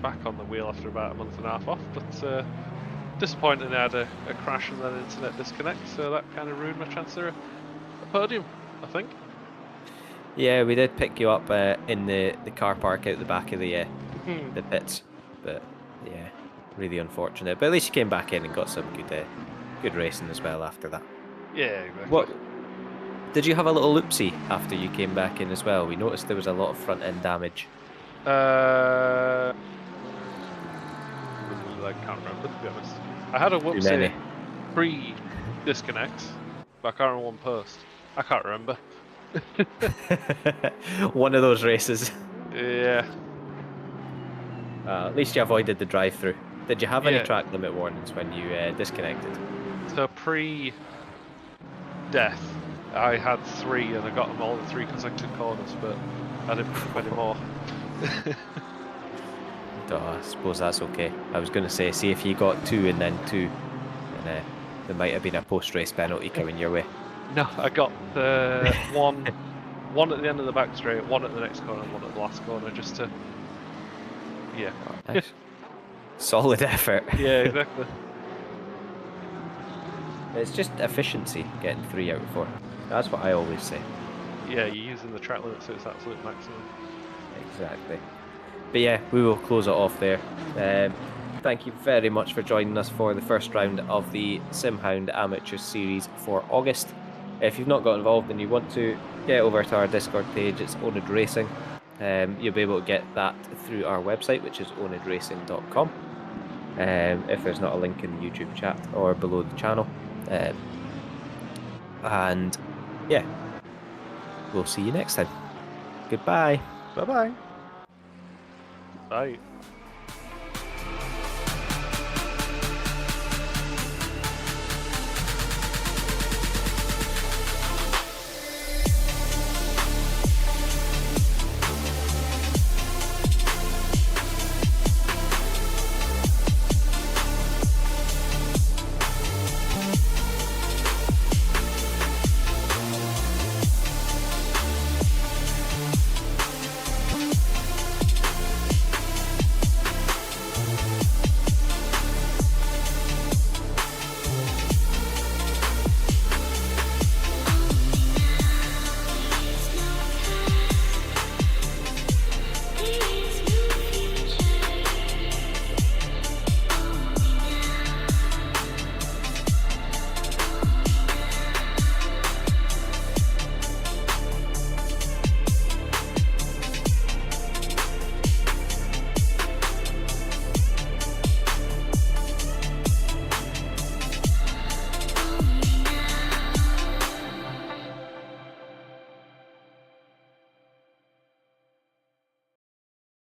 back on the wheel after about a month and a half off, but disappointing I had a crash and then an internet disconnect, so that kind of ruined my chance of a podium, I think. Yeah, we did pick you up in the car park out the back of the pits, but yeah, really unfortunate. But at least you came back in and got some good racing as well after that. Yeah, exactly. What did you have a little loopsie after you came back in as well? We noticed there was a lot of front end damage. I can't remember, to be honest. I had a Too many. whoopsie pre-disconnect, but I can't remember one post. I can't remember. One of those races. Yeah. At least you avoided the drive-through. Did you have any Yeah. track limit warnings when you disconnected? So pre-death, I had 3 and I got them all in 3 consecutive corners, but I didn't pick up any more. I suppose that's okay. I was going to say, see if you got 2 and then 2, and there might have been a post-race penalty coming your way. No, I got one at the end of the back straight, 1 at the next corner, and 1 at the last corner, just to... Yeah. Nice. Solid effort. Yeah, exactly. It's just efficiency, getting 3 out of 4. That's what I always say. Yeah, you're using the track limit, so it's absolute maximum. Exactly. But yeah, we will close it off there. Thank you very much for joining us for the first round of the SimHound Amateur Series for August. If you've not got involved and you want to, get over to our Discord page. It's oNiD Racing. You'll be able to get that through our website, which is oNiDRacing.com. If there's not a link in the YouTube chat or below the channel. And yeah, we'll see you next time. Goodbye. Bye bye. Bye.